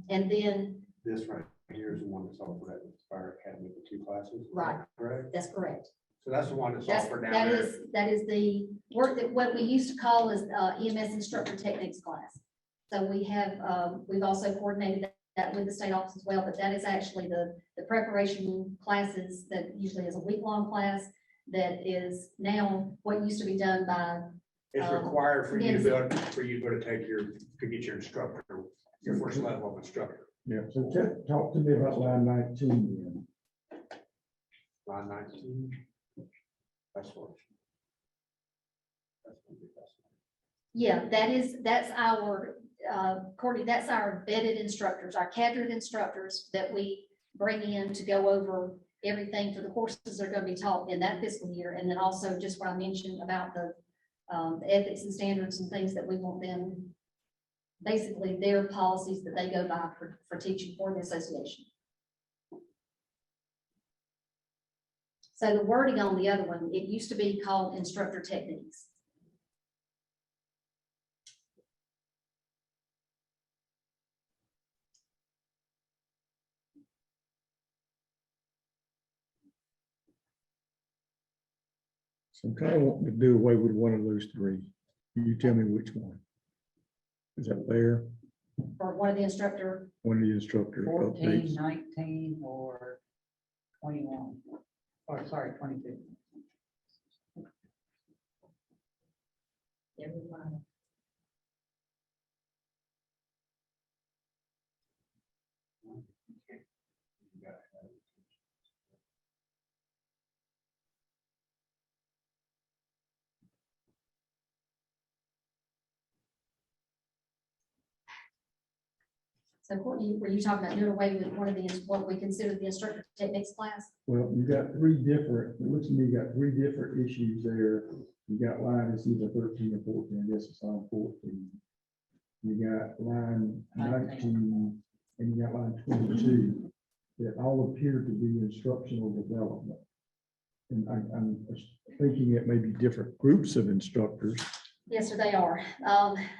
Speaker 6: and then,
Speaker 8: This right here is the one that's off of that fire academy, the 2 classes.
Speaker 6: Right.
Speaker 8: Correct?
Speaker 6: that's correct.
Speaker 8: So that's the one that's
Speaker 6: That's,
Speaker 8: offered down
Speaker 6: that
Speaker 8: there.
Speaker 6: is the work that what we used to call as EMS instructor techniques class. So we have, we've also coordinated that with the state office as well, but that is actually the preparation classes that usually is a week-long class that is now what used to be done by,
Speaker 8: It's required for you to
Speaker 6: yes.
Speaker 8: go, to get your instructor, your first level of instructor.
Speaker 14: Yeah, so talk to me about line 19 then.
Speaker 8: Line 19. That's what. That's gonna be best.
Speaker 6: yeah, that's our, Courtney, that's our vetted instructors, our cadred instructors that we bring in to go over everything for the courses that are going to be taught in that fiscal year. And then also just what I mentioned about the ethics and standards and things that we want them, basically their policies that they go by for teaching for the association. So the wording on the other one, it used to be called instructor techniques.
Speaker 14: So I'm kind of wanting to do away with one of those three. You tell me which one. Is that fair?
Speaker 6: For one of the instructor,
Speaker 14: One of the instructor
Speaker 9: 14,
Speaker 14: updates.
Speaker 9: 19, or 21, or sorry, 22.
Speaker 6: everyone. So Courtney, were you talking about doing away with one of the, what we consider the instructor techniques class?
Speaker 14: Well, you got three different, it looks to me you got three different issues there. You got line, it's either 13 or 14, I guess it's on 14. You got line 19, and you got line 22, that all appear to be instructional development. And I'm thinking it may be different groups of instructors.
Speaker 6: Yes, sir, they are.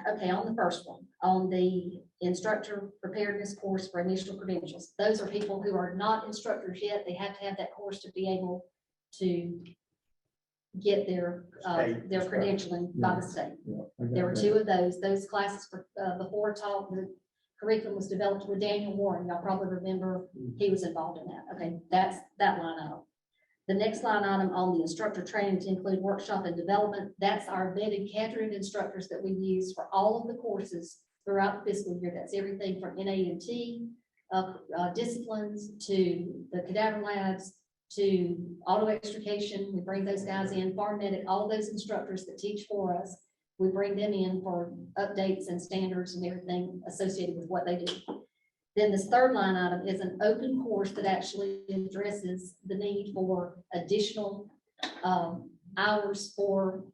Speaker 6: Okay, on the first one, on the instructor preparedness course for initial credentials, those are people who are not instructors yet. They have to have that course to be able to get their credentialing by the state.
Speaker 14: Yeah, I got
Speaker 6: There were
Speaker 14: that.
Speaker 6: two of those classes for, before taught, the curriculum was developed with Daniel Warren. Y'all probably remember he was involved in that. Okay, that's that line item. The next line item on the instructor training to include workshop and development, that's our vetted cadre instructors that we use for all of the courses throughout the fiscal year. That's everything from NA&T, disciplines, to the cadaver labs, to auto extrication. We bring those guys in, farm medic, all those instructors that teach for us. We bring them in for updates and standards and everything associated with what they do. Then this third line item is an open course that actually addresses the need for additional hours for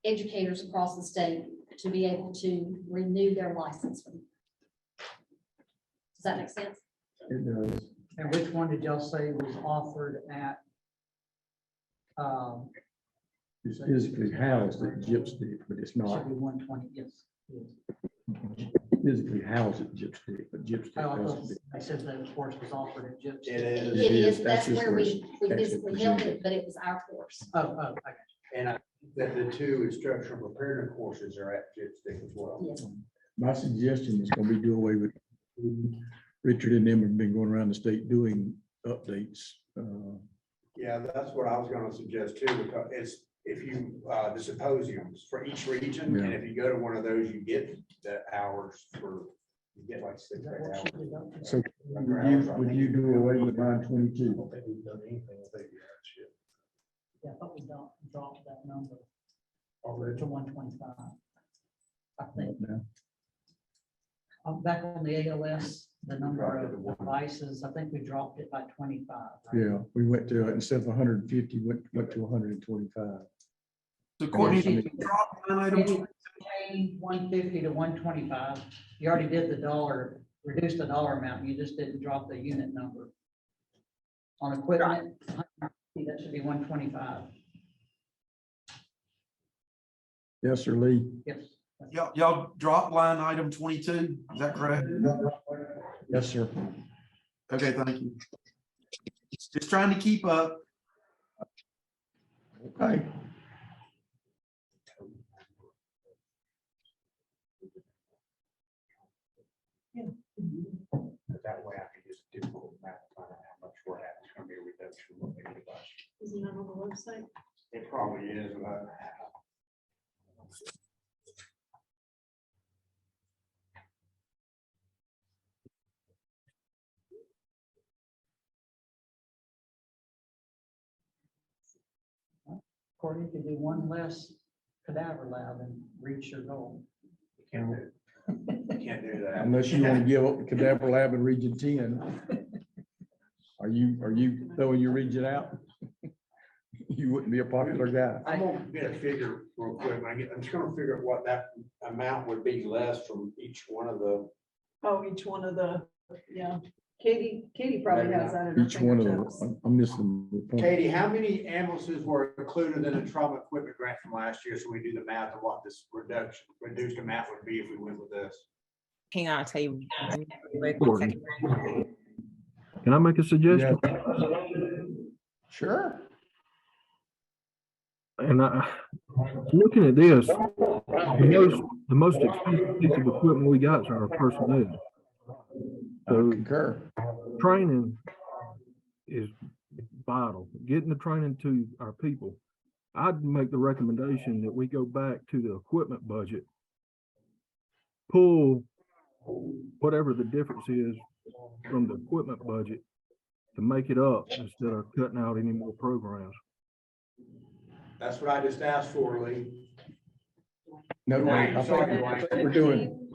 Speaker 6: educators across the state to be able to renew their license. Does that make sense?
Speaker 14: It does.
Speaker 9: And which one did y'all say was offered at?
Speaker 14: It's physically housed at Gypstick, but it's not
Speaker 9: Should be 120, yes.
Speaker 14: physically housed at Gypstick, but
Speaker 9: I
Speaker 14: Gypstick
Speaker 9: thought
Speaker 14: doesn't.
Speaker 9: I said that the course was offered at Gypsy.
Speaker 8: It is.
Speaker 6: It is,
Speaker 14: That's
Speaker 6: that's
Speaker 14: just
Speaker 6: where
Speaker 14: where
Speaker 6: we
Speaker 14: it's
Speaker 6: physically held it, but it was our course.
Speaker 9: Oh, I got you.
Speaker 8: And I think that the two instructional preparedness courses are at Chipstick as well.
Speaker 6: Yes.
Speaker 14: My suggestion is gonna be do away with, Richard and them have been going around the state doing updates.
Speaker 8: Yeah, that's what I was gonna suggest too, because it's, if you, the symposiums for each region, and if you go to one of those, you get the hours for, you get like 6 hours.
Speaker 14: So would you do away with line 22?
Speaker 12: I don't think we've done anything with ABIs yet.
Speaker 9: Yeah, I thought we dropped that number
Speaker 12: Already.
Speaker 9: to 125. I think,
Speaker 14: Now,
Speaker 9: back on the ALS, the number of devices, I think we dropped it by 25. right?
Speaker 14: yeah, we went to, instead of 150, went to 125.
Speaker 10: So Courtney,
Speaker 9: Yeah.
Speaker 10: did you drop line item?
Speaker 9: Maybe 150 to 125. You already did the dollar, reduced the dollar amount. You just didn't drop the unit number. On equipment, that should be 125.
Speaker 14: Yes, sir, Lee?
Speaker 9: Yes.
Speaker 10: Y'all dropped line item 22, is that correct?
Speaker 14: Yes, sir.
Speaker 10: Okay, thank you. Just trying to keep up.
Speaker 14: Okay.
Speaker 8: But that way I can just do Google math, find out how much we're at. It's gonna be a reduction. Of what they budget.
Speaker 4: Isn't that on the website?
Speaker 8: It probably is, but.
Speaker 9: Courtney, you can do one less cadaver lab and reach your goal.
Speaker 8: You can't do that.
Speaker 14: Unless you want to give up the cadaver lab in region 10. Are you throwing your region out? You wouldn't be a popular guy.
Speaker 8: I'm gonna get a figure real quick. I'm just gonna figure out what that amount would be less from each one of the,
Speaker 4: Oh, each one of the, yeah. Katie probably has that in her
Speaker 14: Each one of them,
Speaker 4: fingertips.
Speaker 14: I'm missing the point.
Speaker 8: Katie, how many ambulances were included in the trauma equipment grant from last year? So we do the math of what this reduced amount would be if we went with this.
Speaker 5: Hang on, I'll tell you. Wait 1
Speaker 15: Courtney.
Speaker 5: second.
Speaker 15: Can I make a suggestion?
Speaker 8: Sure.
Speaker 15: And looking at this, the most expensive piece of equipment we got is our personnel.
Speaker 14: I
Speaker 15: So
Speaker 14: concur.
Speaker 15: training is vital, getting the training to our people. I'd make the recommendation that we go back to the equipment budget, pull whatever the difference is from the equipment budget to make it up instead of cutting out any more programs.
Speaker 8: That's what I just asked for, Lee.
Speaker 14: No,
Speaker 8: Wayne,
Speaker 14: I
Speaker 8: sorry,
Speaker 14: think
Speaker 8: Wayne.
Speaker 14: we're doing,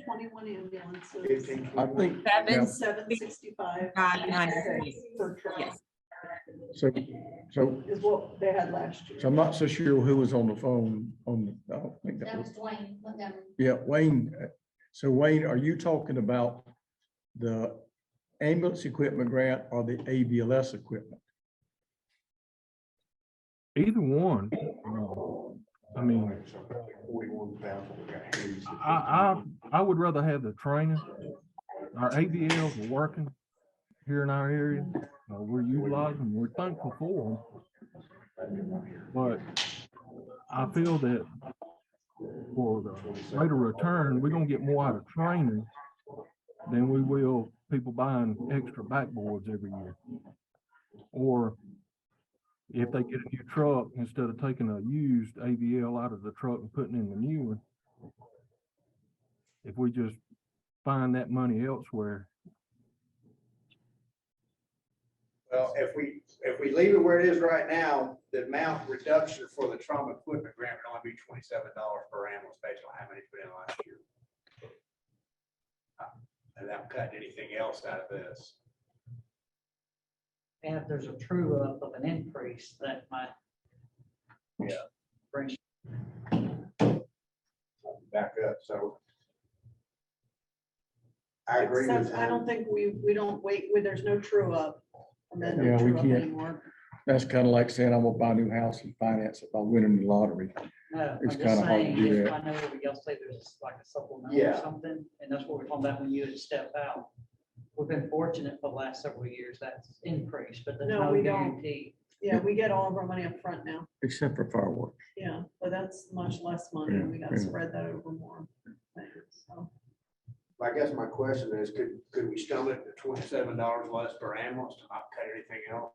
Speaker 4: 21 ambulances.
Speaker 8: 15,
Speaker 14: I think, yeah,
Speaker 4: 765.
Speaker 5: 596.
Speaker 4: Per truck
Speaker 5: Yes.
Speaker 14: so,
Speaker 4: is what they had last year.
Speaker 14: so I'm not so sure who was on the phone on, I don't think that
Speaker 6: That
Speaker 14: was,
Speaker 6: was Dwayne Montgomery.
Speaker 14: yeah, Wayne. So Wayne, are you talking about the ambulance equipment grant or the ABLS equipment?
Speaker 15: Either one. I mean,
Speaker 8: 41,000.
Speaker 15: I would rather have the training. Our ABLs are working here in our area. We're utilizing them. We're thankful for them. But I feel that for the rate of return, we're gonna get more out of training than we will people buying extra backboards every year. Or if they get a new truck, instead of taking a used AVL out of the truck and putting in the new one, if we just find that money elsewhere.
Speaker 8: Well, if we leave it where it is right now, the amount reduction for the trauma equipment grant would only be $27 per ambulance based on how many put in last year. And I'm cutting anything else out of this.
Speaker 9: And if there's a true up of an increase, that might.
Speaker 8: Yeah.
Speaker 9: Bring.
Speaker 8: Back up, so. I agree with
Speaker 4: Except I don't think we don't wait, there's no true up. And then no
Speaker 14: Yeah, we
Speaker 4: true up
Speaker 14: can't.
Speaker 4: anymore.
Speaker 14: That's kind of like saying I'm gonna buy a new house and finance it by winning the lottery.
Speaker 9: No, I'm
Speaker 14: It's
Speaker 9: just
Speaker 14: kinda hard to
Speaker 9: saying,
Speaker 14: do
Speaker 9: if
Speaker 14: that.
Speaker 9: I know everybody else say there's like a supplemental
Speaker 8: Yeah.
Speaker 9: or something, and that's what we're talking about when you had step out. We've been fortunate for the last several years that's increased, but there's
Speaker 4: No,
Speaker 9: no
Speaker 4: we don't.
Speaker 9: guarantee.
Speaker 4: Yeah, we get all of our money up front now.
Speaker 14: Except for fireworks.
Speaker 4: Yeah, but that's much less money. and We
Speaker 14: Yeah,
Speaker 4: gotta
Speaker 14: yeah.
Speaker 4: spread that over more things, so.
Speaker 8: I guess my question is, could we stomach the $27 less per ambulance to not cut anything else?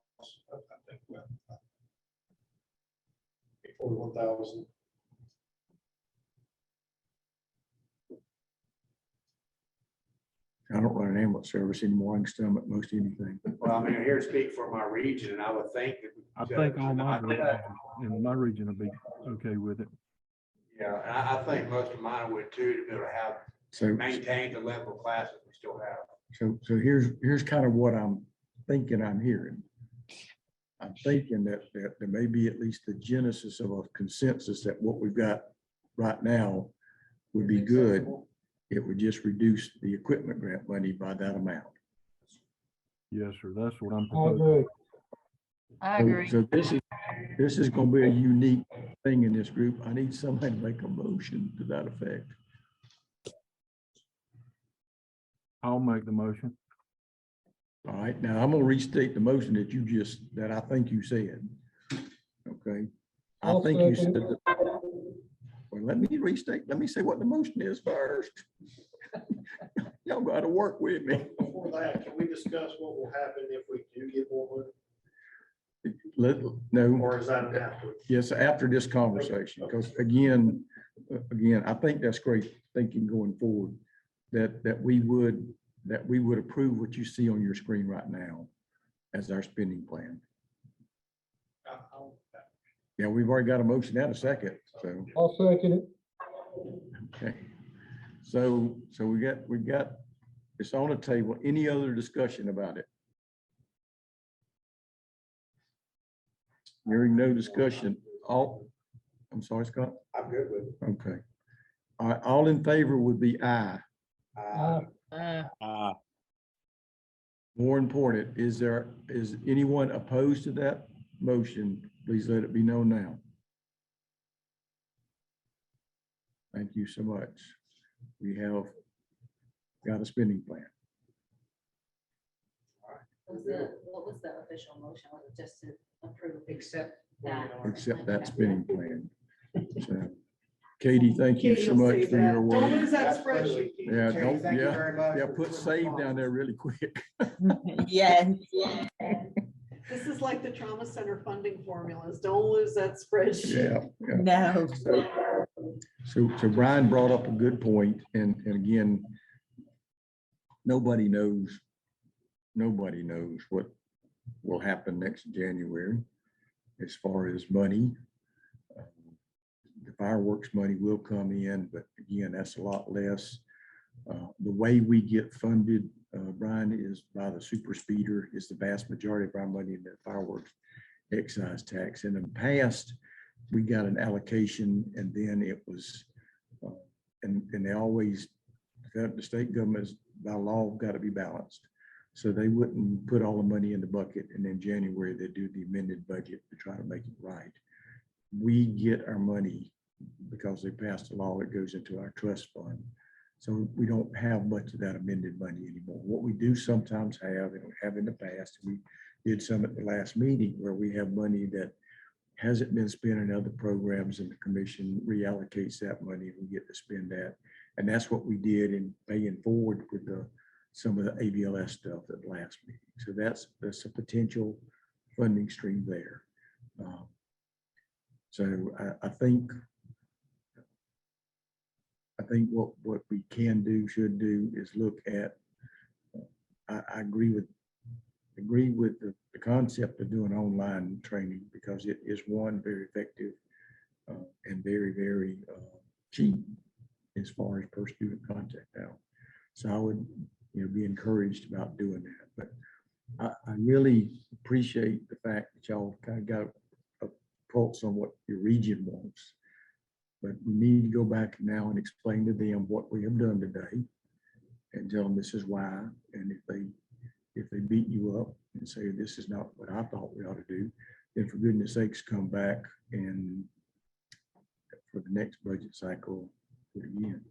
Speaker 12: I think, 41,000.
Speaker 14: I don't run an ambulance service anymore. I can stomach most anything.
Speaker 8: Well, I mean, I'm here to speak for my region, and I would think that.
Speaker 15: I think all my in my region will be okay with it.
Speaker 8: Yeah, and I think most of mine would too, to be able to have,
Speaker 14: So,
Speaker 8: maintain the level of classes we still have.
Speaker 14: so here's kind of what I'm thinking I'm hearing. I'm thinking that there may be at least the genesis of a consensus that what we've got right now would be good. It would just reduce the equipment grant money by that amount.
Speaker 15: Yes, sir. That's what I'm proposing.
Speaker 13: I agree.
Speaker 14: So this is gonna be a unique thing in this group. I need somebody to make a motion to that effect.
Speaker 15: I'll make the motion.
Speaker 14: All right, now I'm gonna restate the motion that I think you said. Okay. I
Speaker 12: I'll
Speaker 14: think you
Speaker 12: second
Speaker 14: said that. Well, let me say what the motion is first. Y'all gotta work with me.
Speaker 12: Before that, can we discuss what will happen if we do get more money?
Speaker 14: No,
Speaker 12: Or is that an after?
Speaker 14: yes, after this conversation, because again, I think that's great thinking going forward. That we would approve what you see on your screen right now as our spending plan. Yeah, we've already got a motion and a second, so.
Speaker 12: I'll second it.
Speaker 14: Okay. So we got, it's on the table. Any other discussion about it? Hearing no discussion, I'm sorry, Scott.
Speaker 8: I'm good with it.
Speaker 14: Okay. All right, all in favor would be aye.
Speaker 8: Uh,
Speaker 13: Uh,
Speaker 14: More important, is anyone opposed to that motion? Please let it be known now. Thank you so much. We have got a spending plan.
Speaker 2: What was the official motion? Was it just to approve? Except that.
Speaker 14: Except that spending plan. So, Katie, thank you
Speaker 4: Katie
Speaker 14: so
Speaker 4: will
Speaker 14: much
Speaker 4: save
Speaker 14: for
Speaker 4: that.
Speaker 14: your
Speaker 4: Don't
Speaker 14: work.
Speaker 4: lose that spreadsheet.
Speaker 14: Yeah, don't,
Speaker 8: Thank you very much
Speaker 14: yeah,
Speaker 8: for
Speaker 14: put save down there really quick.
Speaker 5: Yes.
Speaker 4: This is like the trauma center funding formulas. Don't lose that spreadsheet.
Speaker 14: Yeah.
Speaker 5: No.
Speaker 14: So Brian brought up a good point, and again, nobody knows what will happen next January as far as money. The fireworks money will come in, but again, that's a lot less. The way we get funded, Brian, is by the super speeder. Is the vast majority of our money in the fireworks excise tax. And in the past, we got an allocation, and then it was, and they always, the state governments by law got to be balanced. So they wouldn't put all the money in the bucket, and then January they do the amended budget to try to make it right. We get our money because they passed a law that goes into our trust fund. So we don't have much of that amended money anymore. What we do sometimes have, and we have in the past, we did some at the last meeting where we have money that hasn't been spent in other programs, and the commission reallocates that money and we get to spend that. And that's what we did in paying forward with some of the ABLS stuff at the last meeting. So that's a potential funding stream there. So I think what we can do, should do, is look at, I agree with the concept of doing online training, because it is one, very effective and very, very cheap as far as per student contact now. So I would, be encouraged about doing that. But I really appreciate the fact that y'all kind of got a pulse on what your region wants. But we need to go back now and explain to them what we have done today and tell them this is why. And if they beat you up and say, this is not what I thought we ought to do, then for goodness sakes, come back and for the next budget cycle, do it again.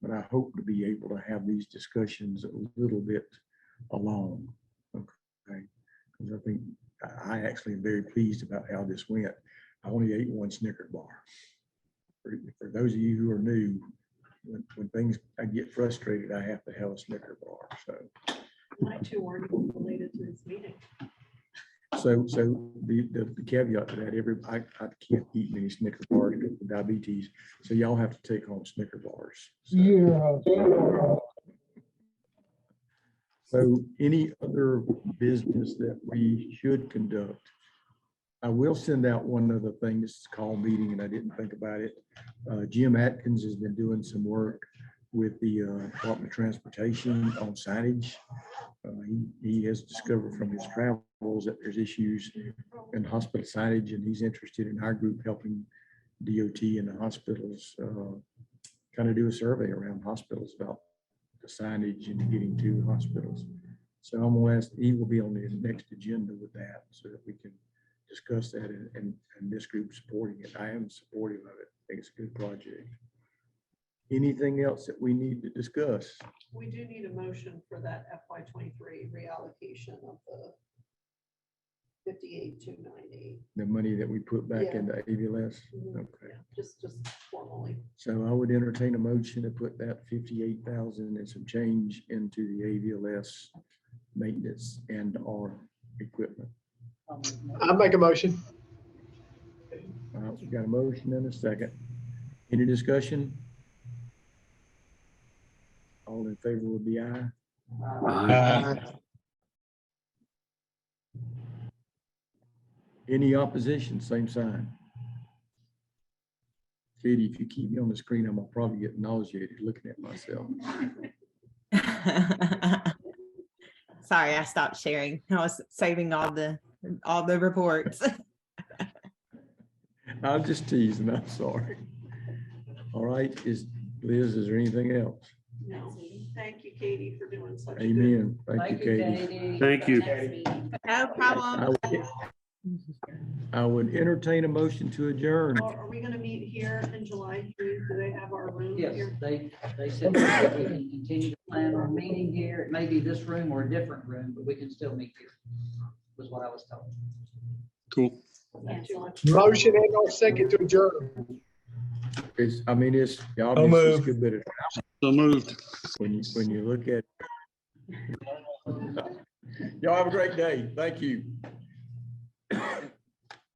Speaker 14: But I hope to be able to have these discussions a little bit along. Okay. Because I think I actually am very pleased about how this went. I only ate one Snicker bar. For those of you who are new, when I get frustrated, I have to have a Snicker bar. So
Speaker 4: My two weren't even related to this meeting.
Speaker 14: So the caveat to that, I can't eat many Snicker bars with diabetes, so y'all have to take home Snicker bars. So any other business that we should conduct? I will send out one other thing. This is a call meeting, and I didn't think about it. Jim Atkins has been doing some work with the Department of Transportation on signage. He has discovered from his travels that there's issues in hospital signage, and he's interested in our group helping DOT and the hospitals kind of do a survey around hospitals about the signage and getting to hospitals. So I'm gonna ask, he will be on the next agenda with that so that we can discuss that, and this group supporting it. I am supportive of it. I think it's a good project. Anything else that we need to discuss?
Speaker 4: We do need a motion for that FY23 reallocation of the 58,298.
Speaker 14: The money that we put back
Speaker 4: Yeah.
Speaker 14: into ABLS?
Speaker 4: Mhm.
Speaker 14: Okay.
Speaker 4: Yeah, just formally.
Speaker 14: So I would entertain a motion to put that 58,000 and some change into the ABLS maintenance and our equipment.
Speaker 11: I'll make a motion.
Speaker 14: We got a motion and a second. Any discussion? All in favor would be aye. Any opposition, same sign. Katie, if you keep me on the screen, I'm gonna probably get nauseated looking at myself.
Speaker 5: Sorry, I stopped sharing. I was saving all the reports.
Speaker 14: I'm just teasing, I'm sorry. All right, Liz, is there anything else?
Speaker 4: No, thank you, Katie, for doing such a good.
Speaker 1: Amen. Thank you, Katie.
Speaker 9: Katie.
Speaker 3: Thank you.
Speaker 2: Next meeting.
Speaker 5: No problem.
Speaker 1: I would entertain a motion to adjourn.
Speaker 4: Well, are we gonna meet here in July 3? Do they have our room
Speaker 9: Yes,
Speaker 4: here?
Speaker 9: they said that we can continue to plan on meeting here. It may be this room or a different room, but we can still meet here, was what I was told.
Speaker 3: Cool.
Speaker 4: Not too much.
Speaker 11: Motion and no second to adjourn.
Speaker 1: It's, I mean, it's obviously it's good, but it-
Speaker 3: So moved.
Speaker 1: when you look at. Y'all have a great day. Thank you.